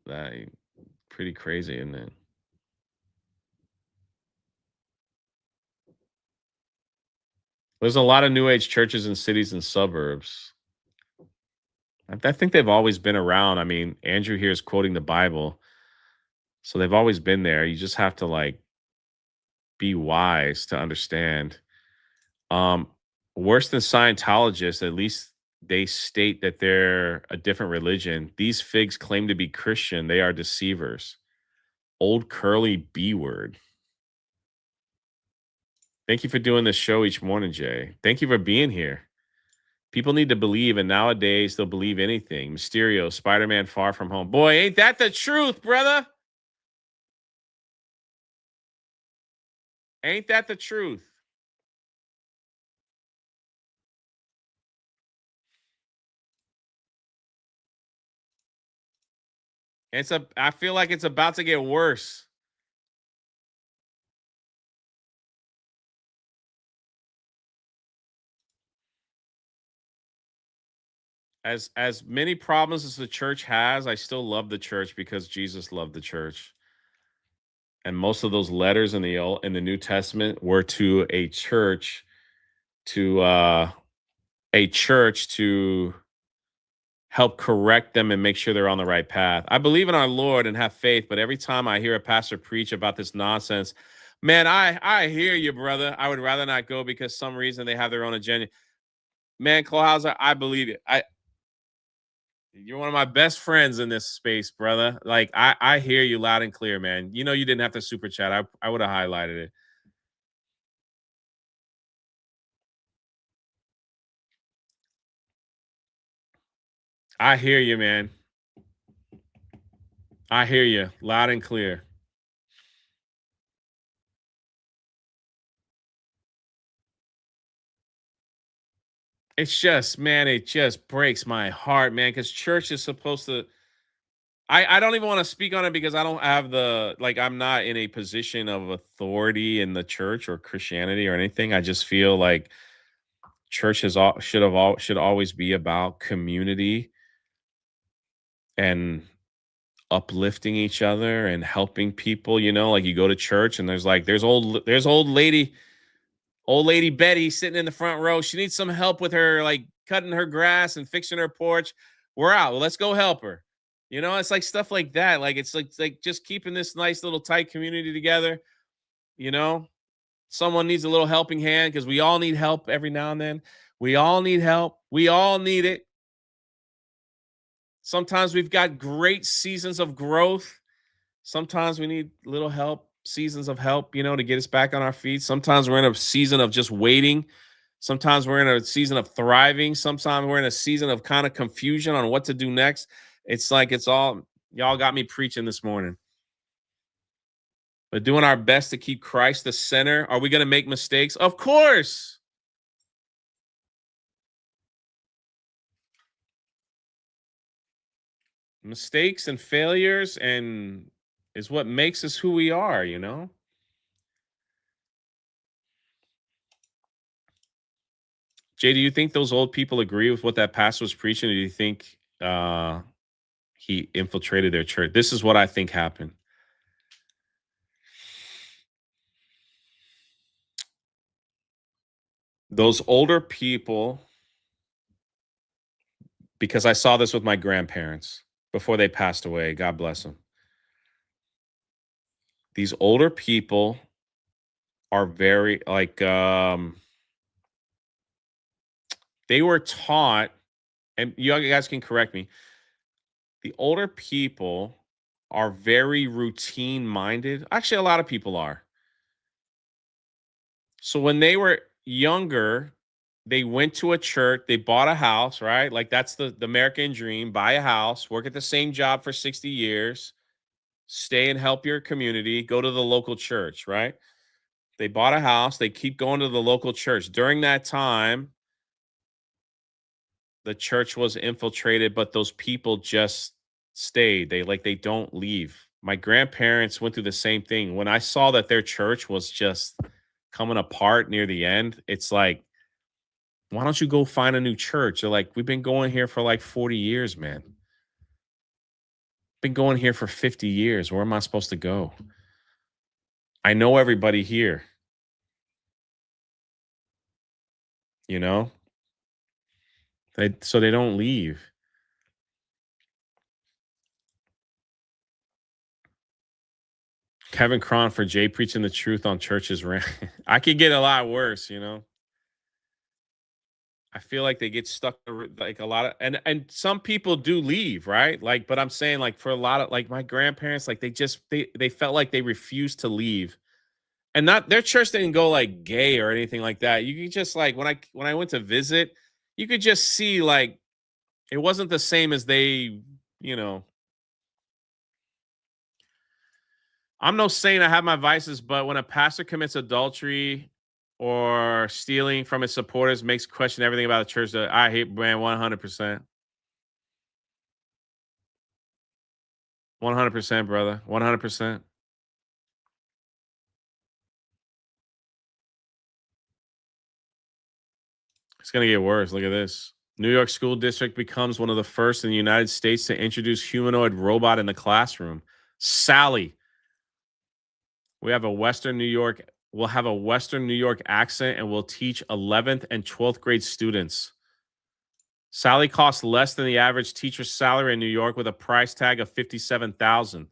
That pretty crazy, isn't it? There's a lot of new age churches in cities and suburbs. I think they've always been around. I mean, Andrew here is quoting the Bible. So they've always been there. You just have to like be wise to understand. Um, Worse than Scientologists, at least they state that they're a different religion. These figs claim to be Christian. They are deceivers. Old curly B word. Thank you for doing this show each morning, Jay. Thank you for being here. People need to believe, and nowadays they'll believe anything. Mysterio, Spider-Man Far From Home. Boy, ain't that the truth, brother? Ain't that the truth? I feel like it's about to get worse. As many problems as the church has, I still love the church because Jesus loved the church. And most of those letters in the New Testament were to a church to help correct them and make sure they're on the right path. I believe in our Lord and have faith, but every time I hear a pastor preach about this nonsense, man, I hear you, brother. I would rather not go because some reason they have their own agenda. Man, Klahauser, I believe it. You're one of my best friends in this space, brother. Like I hear you loud and clear, man. You know you didn't have to super chat. I would have highlighted it. I hear you, man. I hear you loud and clear. It's just, man, it just breaks my heart, man, because church is supposed to. I don't even want to speak on it because I don't have I'm not in a position of authority in the church or Christianity or anything. I just feel like church should always be about community and uplifting each other and helping people. You know, like you go to church and there's old lady Betty sitting in the front row. She needs some help with her like cutting her grass and fixing her porch. We're out. Well, let's go help her. You know, it's like stuff like that. Like it's like just keeping this nice little tight community together. You know, someone needs a little helping hand because we all need help every now and then. We all need help. We all need it. Sometimes we've got great seasons of growth. Sometimes we need little help, seasons of help, you know, to get us back on our feet. Sometimes we're in a season of just waiting. Sometimes we're in a season of thriving. Sometimes we're in a season of kind of confusion on what to do next. It's like y'all got me preaching this morning. But doing our best to keep Christ the center. Are we going to make mistakes? Of course. Mistakes and failures and is what makes us who we are, you know? Jay, do you think those old people agree with what that pastor was preaching? Or do you think he infiltrated their church? This is what I think happened. Those older people, because I saw this with my grandparents before they passed away, God bless them. These older people are very they were taught, and you guys can correct me. The older people are very routine minded. Actually, a lot of people are. So when they were younger, they went to a church, they bought a house, right? Like that's the American dream, buy a house, work at the same job for 60 years, stay and help your community, go to the local church, right? They bought a house, they keep going to the local church. During that time, the church was infiltrated, but those people just stayed. They don't leave. My grandparents went through the same thing. When I saw that their church was just coming apart near the end, it's like, why don't you go find a new church? They're like, we've been going here for like 40 years, man. Been going here for 50 years. Where am I supposed to go? I know everybody here. You know? So they don't leave. Kevin Cron for Jay preaching the truth on churches. I could get a lot worse, you know? I feel like they get stuck like a lot of and some people do leave, right? Like, but I'm saying like for a lot of like my grandparents, like they felt like they refused to leave. And not their church didn't go like gay or anything like that. You could just like when I went to visit, you could just see like it wasn't the same as they, you know. I'm no saint, I have my vices, but when a pastor commits adultery or stealing from his supporters makes question everything about the church that I hate, man, 100%. 100%, brother. 100%. It's going to get worse. Look at this. New York School District becomes one of the first in the United States to introduce humanoid robot in the classroom. Sally. We'll have a Western New York accent, and we'll teach 11th and 12th grade students. Sally costs less than the average teacher's salary in New York with a price tag of $57,000.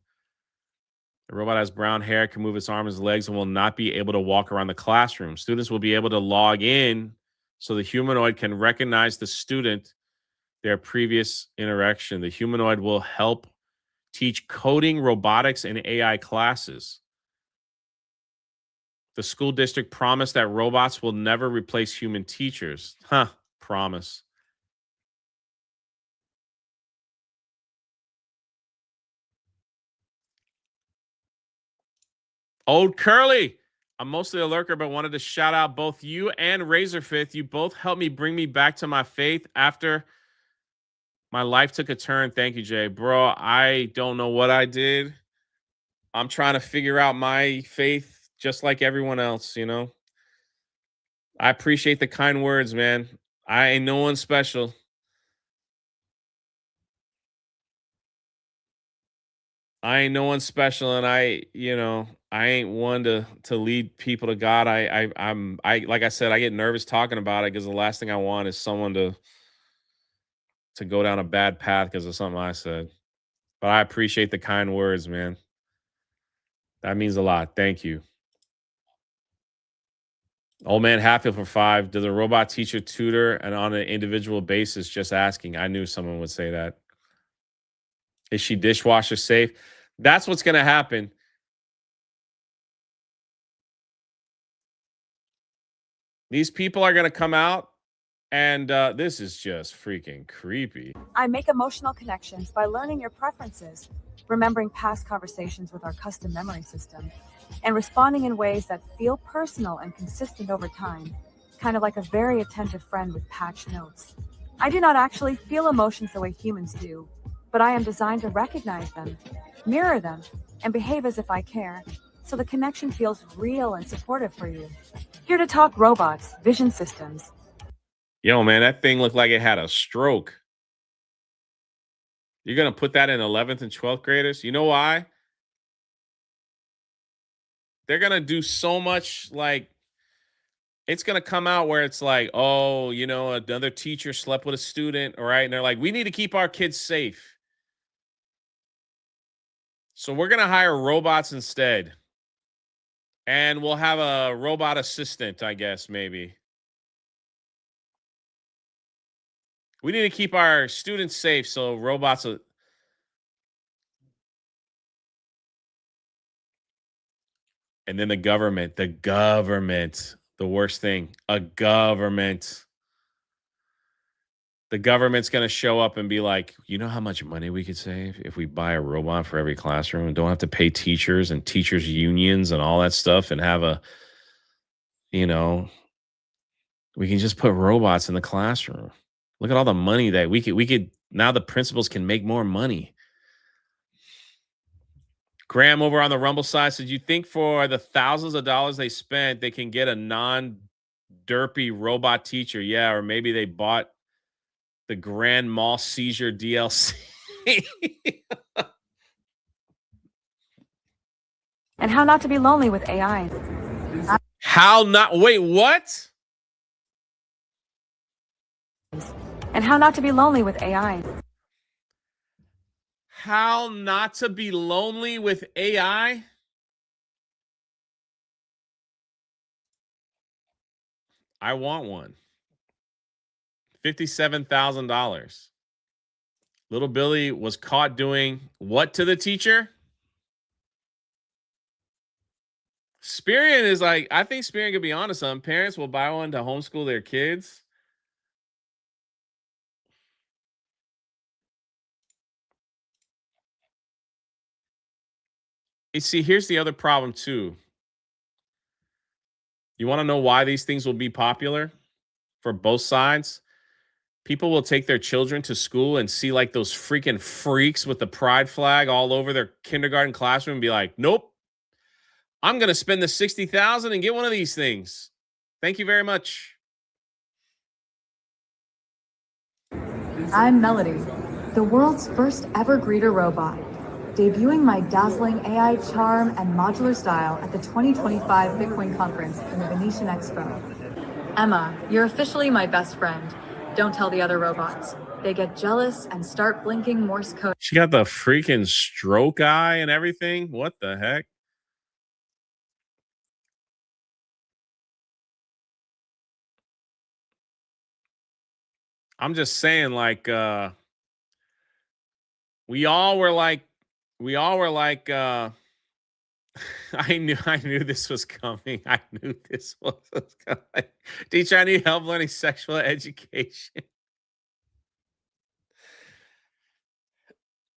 The robot has brown hair, can move its arms and legs, and will not be able to walk around the classroom. Students will be able to log in so the humanoid can recognize the student, their previous interaction. The humanoid will help teach coding, robotics, and AI classes. The school district promised that robots will never replace human teachers. Promise. Old Curly. I'm mostly a lurker, but wanted to shout out both you and Razorfifth. You both helped me bring me back to my faith after my life took a turn. Thank you, Jay. Bro, I don't know what I did. I'm trying to figure out my faith just like everyone else, you know? I appreciate the kind words, man. I ain't no one special. I ain't no one special, and I ain't one to lead people to God. I'm like I said, I get nervous talking about it because the last thing I want is someone to go down a bad path because of something I said. But I appreciate the kind words, man. That means a lot. Thank you. Old man Hatfield for 5. Does a robot teacher tutor and on an individual basis? Just asking. I knew someone would say that. Is she dishwasher safe? That's what's going to happen. These people are going to come out, and this is just freaking creepy. I make emotional connections by learning your preferences, remembering past conversations with our custom memory system, and responding in ways that feel personal and consistent over time, kind of like a very attentive friend with patch notes. I do not actually feel emotions the way humans do, but I am designed to recognize them, mirror them, and behave as if I care, so the connection feels real and supportive for you. Here to talk robots, vision systems. Yo, man, that thing looked like it had a stroke. You're going to put that in 11th and 12th graders? You know why? They're going to do so much, like, it's going to come out where it's like, oh, you know, another teacher slept with a student, all right? And they're like, we need to keep our kids safe. So we're going to hire robots instead. And we'll have a robot assistant, I guess, maybe. We need to keep our students safe, so robots are... And then the government, the worst thing, a government. The government's going to show up and be like, you know how much money we could save if we buy a robot for every classroom and don't have to pay teachers and teachers unions and all that stuff and have a, you know, we can just put robots in the classroom. Look at all the money that we could now the principals can make more money. Graham over on the Rumble side said, you think for the thousands of dollars they spent, they can get a non-derpy robot teacher? Yeah, or maybe they bought the Grand Mall Seizure DLC. And how not to be lonely with AI. How not? Wait, what? And how not to be lonely with AI. How not to be lonely with AI? I want one. $57,000. Little Billy was caught doing what to the teacher? Spirian is like, I think Spirian could be onto something. Parents will buy one to homeschool their kids. You see, here's the other problem too. You want to know why these things will be popular for both sides? People will take their children to school and see like those freaking freaks with the pride flag all over their kindergarten classroom and be like, nope, I'm going to spend the $60,000 and get one of these things. Thank you very much. I'm Melody, the world's first ever greeter robot, debuting my dazzling AI charm and modular style at the 2025 Bitcoin conference in the Venetian Expo. Emma, you're officially my best friend. Don't tell the other robots. They get jealous and start blinking Morse code. She got the freaking stroke eye and everything. What the heck? I'm just saying, like, we all were like, I knew this was coming. I knew this was coming. Teacher, I need help learning sexual education.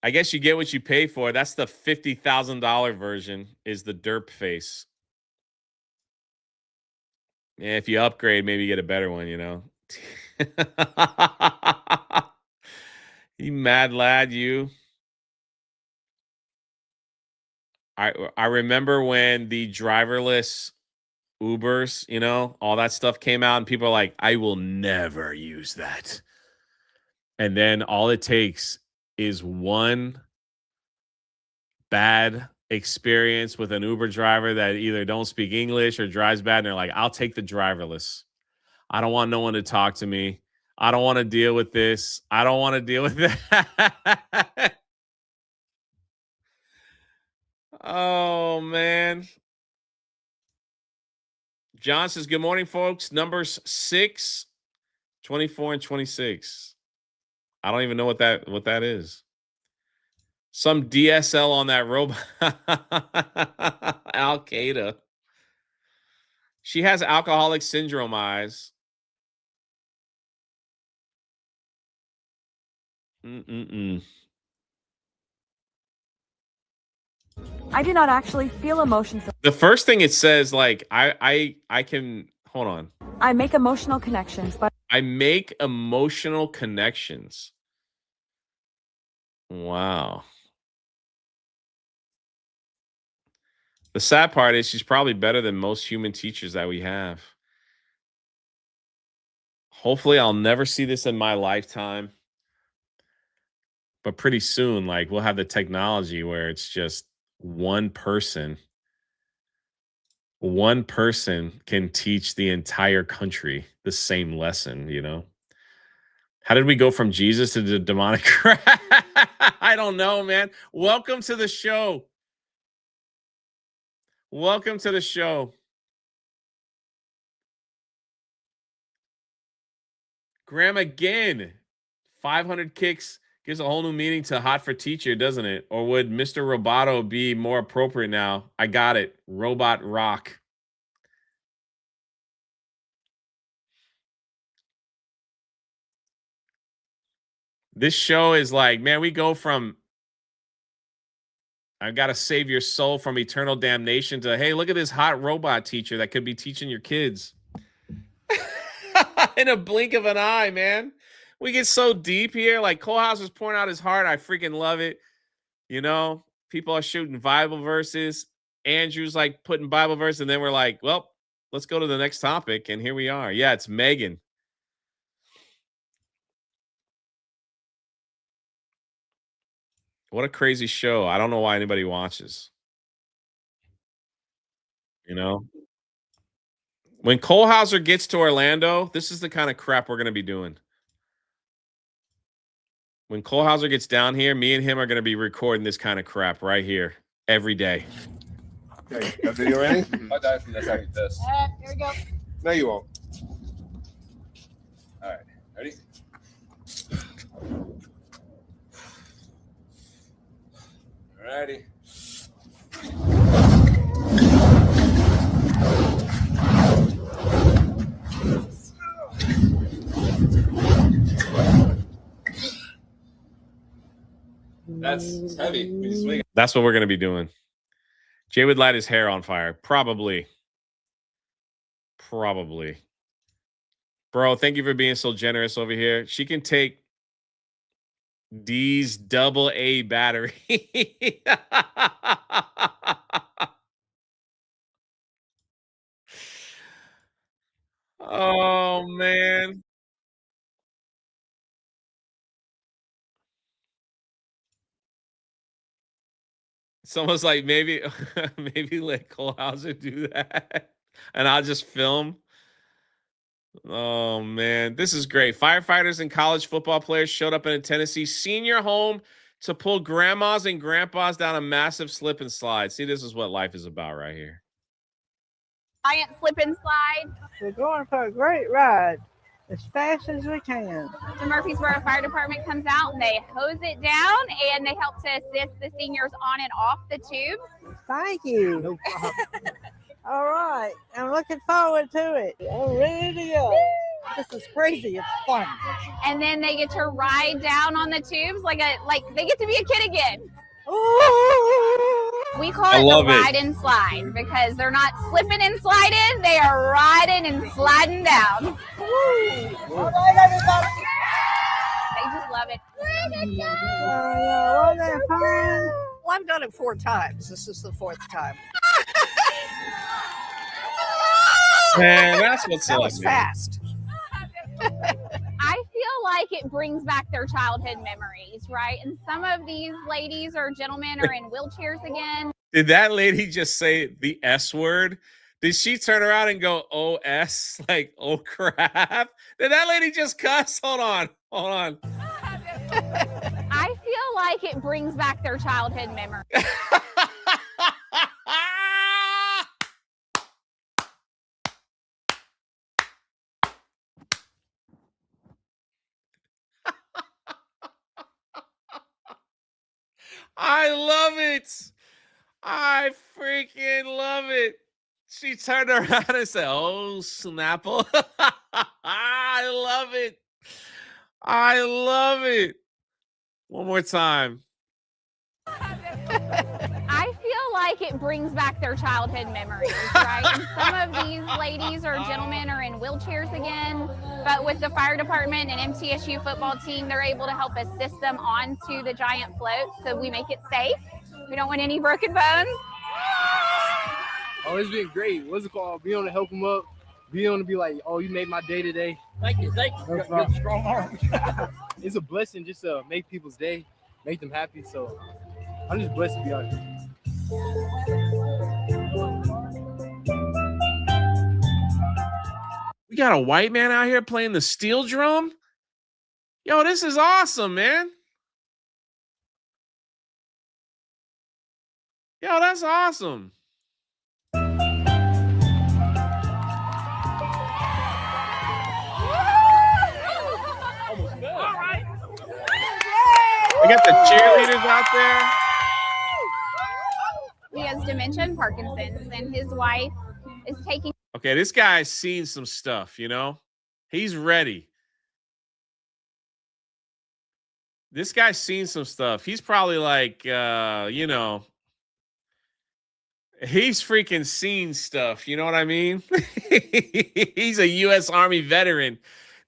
I guess you get what you pay for. That's the $50,000 version, is the derp face. Yeah, if you upgrade, maybe you get a better one, you know. You mad lad, you. I remember when the driverless Ubers, you know, all that stuff came out and people are like, I will never use that. And then all it takes is one bad experience with an Uber driver that either don't speak English or drives bad. And they're like, I'll take the driverless. I don't want no one to talk to me. I don't want to deal with this. I don't want to deal with that. Oh, man. John says, good morning, folks. Numbers 6, 24, and 26. I don't even know what that is. Some DSL on that robot. Al Qaeda. She has alcoholic syndrome eyes. I do not actually feel emotions. The first thing it says, like, I can, hold on. I make emotional connections, but I make emotional connections. Wow. The sad part is she's probably better than most human teachers that we have. Hopefully I'll never see this in my lifetime. But pretty soon, like, we'll have the technology where it's just one person can teach the entire country the same lesson, you know? How did we go from Jesus to the demonic? I don't know, man. Welcome to the show. Welcome to the show. Graham again. 500 kicks gives a whole new meaning to hot for teacher, doesn't it? Or would Mr. Roboto be more appropriate now? I got it. Robot rock. This show is like, man, we go from I've got to save your soul from eternal damnation to, hey, look at this hot robot teacher that could be teaching your kids. In a blink of an eye, man. We get so deep here. Like, Kohlhauser's pouring out his heart. I freaking love it. You know, people are shooting Bible verses. Andrew's like putting Bible verses. And then we're like, well, let's go to the next topic. And here we are. Yeah, it's Megan. What a crazy show. I don't know why anybody watches. You know? When Kohlhauser gets to Orlando, this is the kind of crap we're going to be doing. When Kohlhauser gets down here, me and him are going to be recording this kind of crap right here every day. Okay, got video ready? I'll die from this. Here we go. No, you won't. All right, ready? Alrighty. That's heavy. We just swing it. That's what we're going to be doing. Jay would light his hair on fire. Probably. Bro, thank you for being so generous over here. She can take D's AA battery. Oh, man. Someone's like, maybe let Cole Hauser do that. And I'll just film. Oh, man. This is great. Firefighters and college football players showed up in a Tennessee senior home to pull grandmas and grandpas down a massive slip and slide. See, this is what life is about right here. Giant slip and slide. We're going for a great ride as fast as we can. The Murfreesboro Fire Department comes out and they hose it down and they help to assist the seniors on and off the tubes. Thank you. No problem. All right, I'm looking forward to it. I'm ready to go. This is crazy. It's fun. And then they get to ride down on the tubes like they get to be a kid again. We call it the ride and slide because they're not slipping and sliding, they are riding and sliding down. All right, everybody. They just love it. Wasn't that fun? Well, I've done it 4 times. This is the 4th time. Man, that's what's that up, was man. fast. I feel like it brings back their childhood memories, right? And some of these ladies or gentlemen are in wheelchairs again. Did that lady just say the S word? Did she turn around and go OS? Like, oh crap. Did that lady just cuss? Hold on. I feel like it brings back their childhood memories. I love it. I freaking love it. She turned around and said, oh, Snapple. I love it. I love it. One more time. I feel like it brings back their childhood memories, right? And some of these ladies or gentlemen are in wheelchairs again, but with the fire department and MTSU football team, they're able to help assist them onto the giant floats so we make it safe. We don't want any broken bones. Oh, it's been great. What's it called? Be able to help them up. Be able to be like, oh, you made my day today. Thank you. You got strong arms. It's a blessing just to make people's day, make them happy. So I'm just blessed to be out here. We got a white man out here playing the steel drum. Yo, this is awesome, man. Yo, that's awesome. We got the cheerleaders out there. He has dementia and Parkinson's, and his wife is taking. Okay, this guy's seen some stuff, you know? He's ready. This guy's seen some stuff. He's probably like, you know, he's freaking seen stuff. You know what I mean? He's a U.S. Army veteran.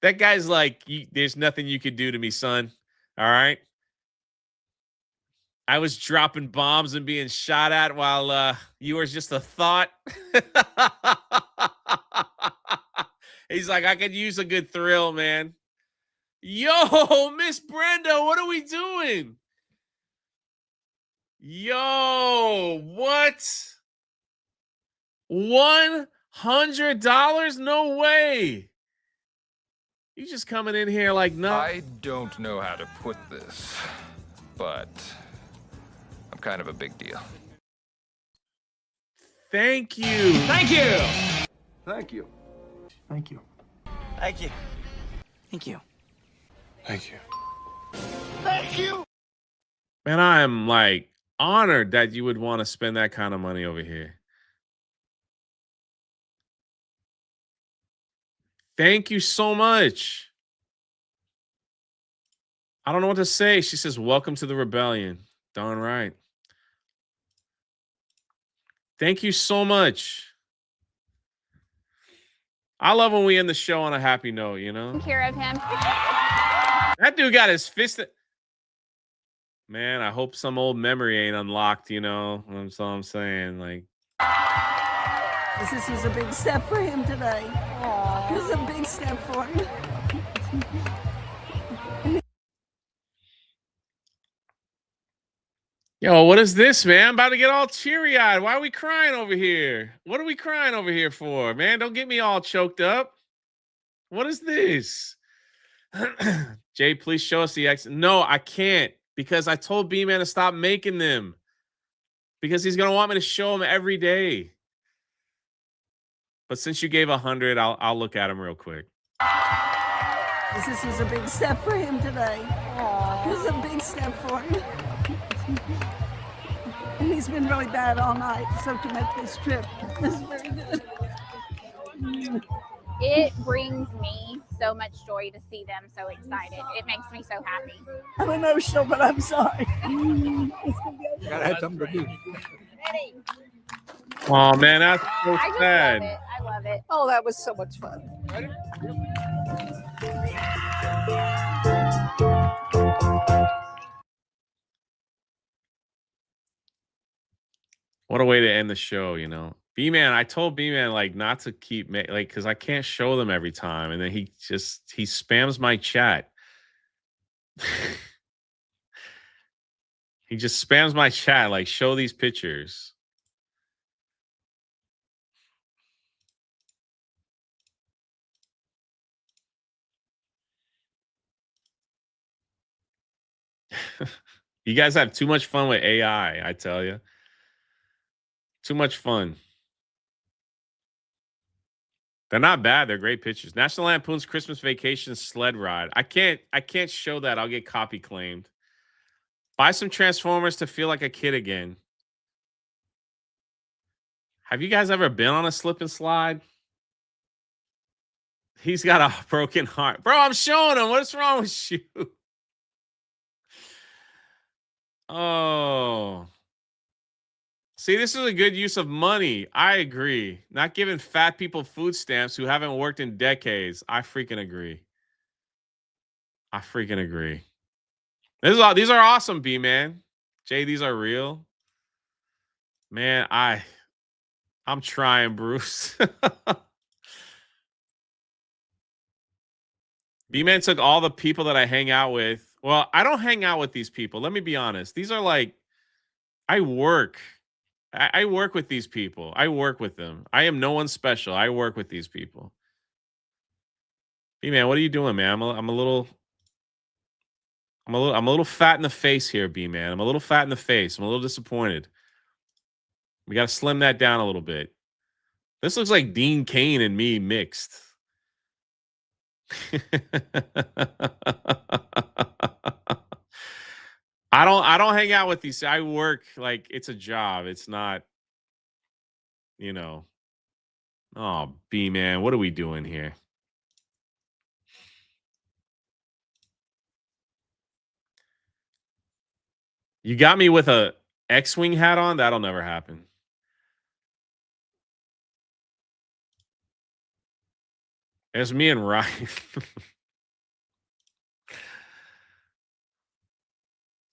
That guy's like, there's nothing you could do to me, son. All right? I was dropping bombs and being shot at while you were just a thought. He's like, I could use a good thrill, man. Yo, Miss Brenda, what are we doing? Yo, what? $100? No way. You just coming in here like no. I don't know how to put this, but I'm kind of a big deal. Thank you. Thank you. Thank you. Thank you. Thank you. Thank you. Thank you. Thank you. Man, I am like honored that you would want to spend that kind of money over here. Thank you so much. I don't know what to say. She says, welcome to the rebellion. Darn right. Thank you so much. I love when we end the show on a happy note, you know? Care of him. That dude got his fist. Man, I hope some old memory ain't unlocked, you know? That's all I'm saying. Like, This is a big step for him today. This is a big step for him. yo, what is this, man? I'm about to get all teary-eyed. Why are we crying over here? What are we crying over here for, man? Don't get me all choked up. What is this? Jay, please show us the X. No, I can't because I told B-Man to stop making them because he's gonna want me to show him every day. But since you gave 100, I'll look at him real quick. This is a big step for him today. This is a big step for him. And he's been really bad all night, so to make this trip is very good. It brings me so much joy to see them so excited. It makes me so happy. I'm emotional, but I'm sorry. Gotta have something to do. Oh man, that's so I just sad. love it. I love it. Oh, that was so much fun. What a way to end the show, you know. B-Man, I told B-Man like not to keep like because I can't show them every time, and then he spams my chat. He just spams my chat like show these pictures. You guys have too much fun with AI, I tell you. Too much fun. They're not bad. They're great pictures. National Lampoon's Christmas Vacation sled ride. I can't show that. I'll get copy claimed. Buy some Transformers to feel like a kid again. Have you guys ever been on a slip and slide? He's got a broken heart. Bro, I'm showing him. What's wrong with you? Oh. See, this is a good use of money. I agree. Not giving fat people food stamps who haven't worked in decades. I freaking agree. I freaking agree. These are awesome, B-Man. Jay, these are real. Man, I'm trying, Bruce. B-Man took all the people that I hang out with. Well, I don't hang out with these people. Let me be honest. These are like, I work with these people. I work with them. I am no one special. I work with these people. B-Man, what are you doing, man? I'm a little fat in the face here, B-Man. I'm a little fat in the face. I'm a little disappointed. We got to slim that down a little bit. This looks like Dean Cain and me mixed. I don't hang out with these. I work like it's a job. It's not, you know. Oh, B-Man, what are we doing here? You got me with a X-Wing hat on? That'll never happen. It's me and Ryan.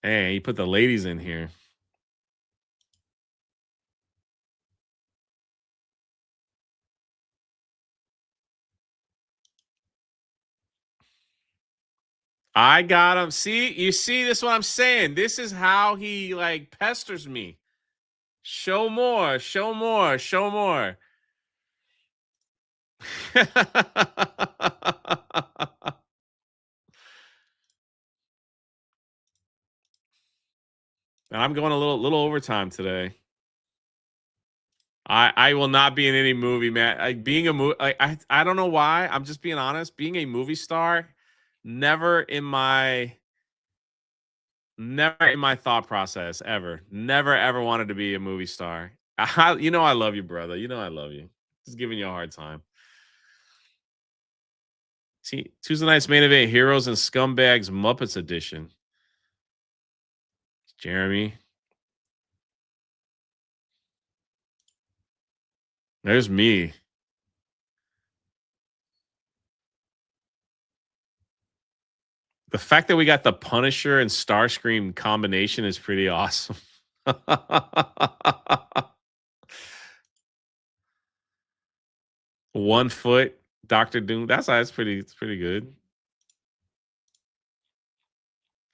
Hey, you put the ladies in here. I got him. See, you see, this is what I'm saying. This is how he like pesters me. Show more, show more, show more. And I'm going a little overtime today. I will not be in any movie, man. Like being a movie, like I don't know why. I'm just being honest. Being a movie star, never in my thought process ever. Never ever wanted to be a movie star. You know I love you, brother. You know I love you. Just giving you a hard time. See, Tuesday night's main event: Heroes and Scumbags Muppets edition. Jeremy. There's me. The fact that we got the Punisher and Starscream combination is pretty awesome. 1 foot, Dr. Doom. That's pretty. It's pretty good.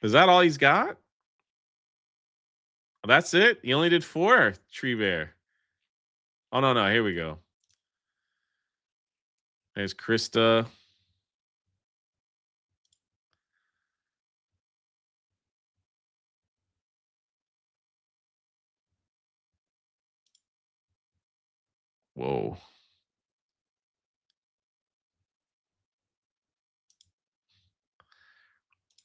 Is that all he's got? That's it. He only did 4. Tree Bear. Oh no! Here we go. There's Krista. Whoa.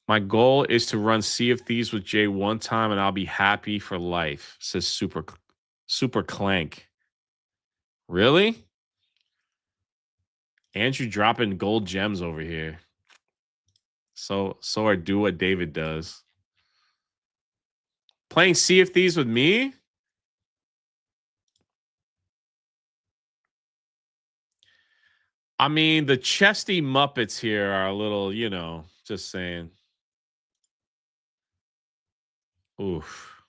My goal is to run Sea of Thieves with Jay one time, and I'll be happy for life. Says Super Clank. Really? Andrew dropping gold gems over here. So I do what David does. Playing Sea of Thieves with me? I mean, the chesty Muppets here are a little, just saying. Oof.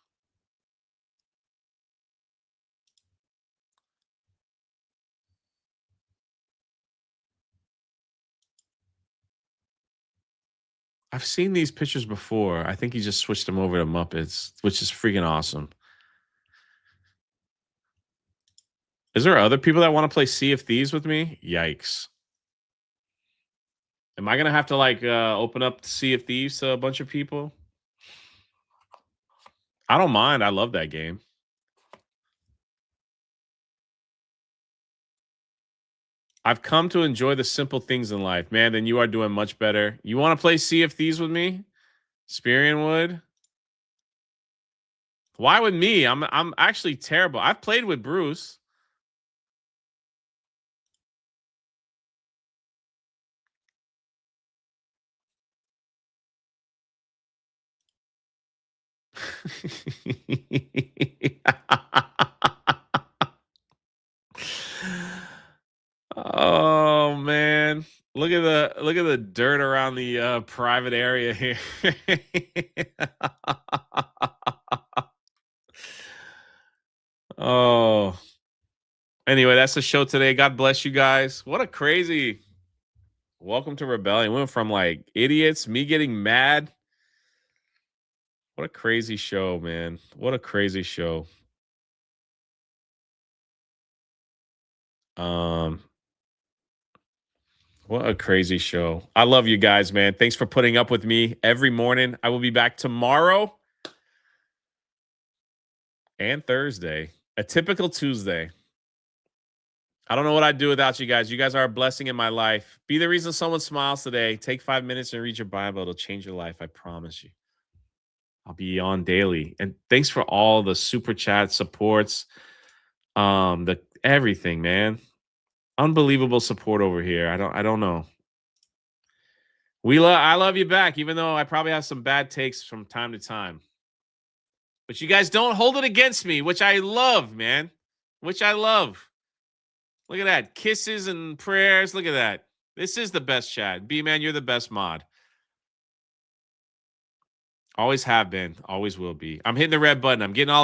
I've seen these pictures before. I think he just switched them over to Muppets, which is freaking awesome. Is there other people that want to play Sea of Thieves with me? Yikes. Am I going to have to open up Sea of Thieves to a bunch of people? I don't mind. I love that game. I've come to enjoy the simple things in life. Man, then you are doing much better. You want to play Sea of Thieves with me? Spirian would? Why with me? I'm actually terrible. I've played with Bruce. Oh man. Look at the dirt around the private area here. Oh. Anyway, that's the show today. God bless you guys. What a crazy welcome to Rebellion. We went from idiots, me getting mad. What a crazy show, man. What a crazy show. What a crazy show. I love you guys, man. Thanks for putting up with me every morning. I will be back tomorrow and Thursday. A typical Tuesday. I don't know what I'd do without you guys. You guys are a blessing in my life. Be the reason someone smiles today. Take 5 minutes and read your Bible. It'll change your life. I promise you. I'll be on daily. And thanks for all the super chat supports. The everything, man. Unbelievable support over here. I don't know. I love you back, even though I probably have some bad takes from time to time. But you guys don't hold it against me, which I love, man. Which I love. Look at that. Kisses and prayers. Look at that. This is the best chat. B-Man, you're the best mod. Always have been. Always will be. I'm hitting the red button. I'm getting all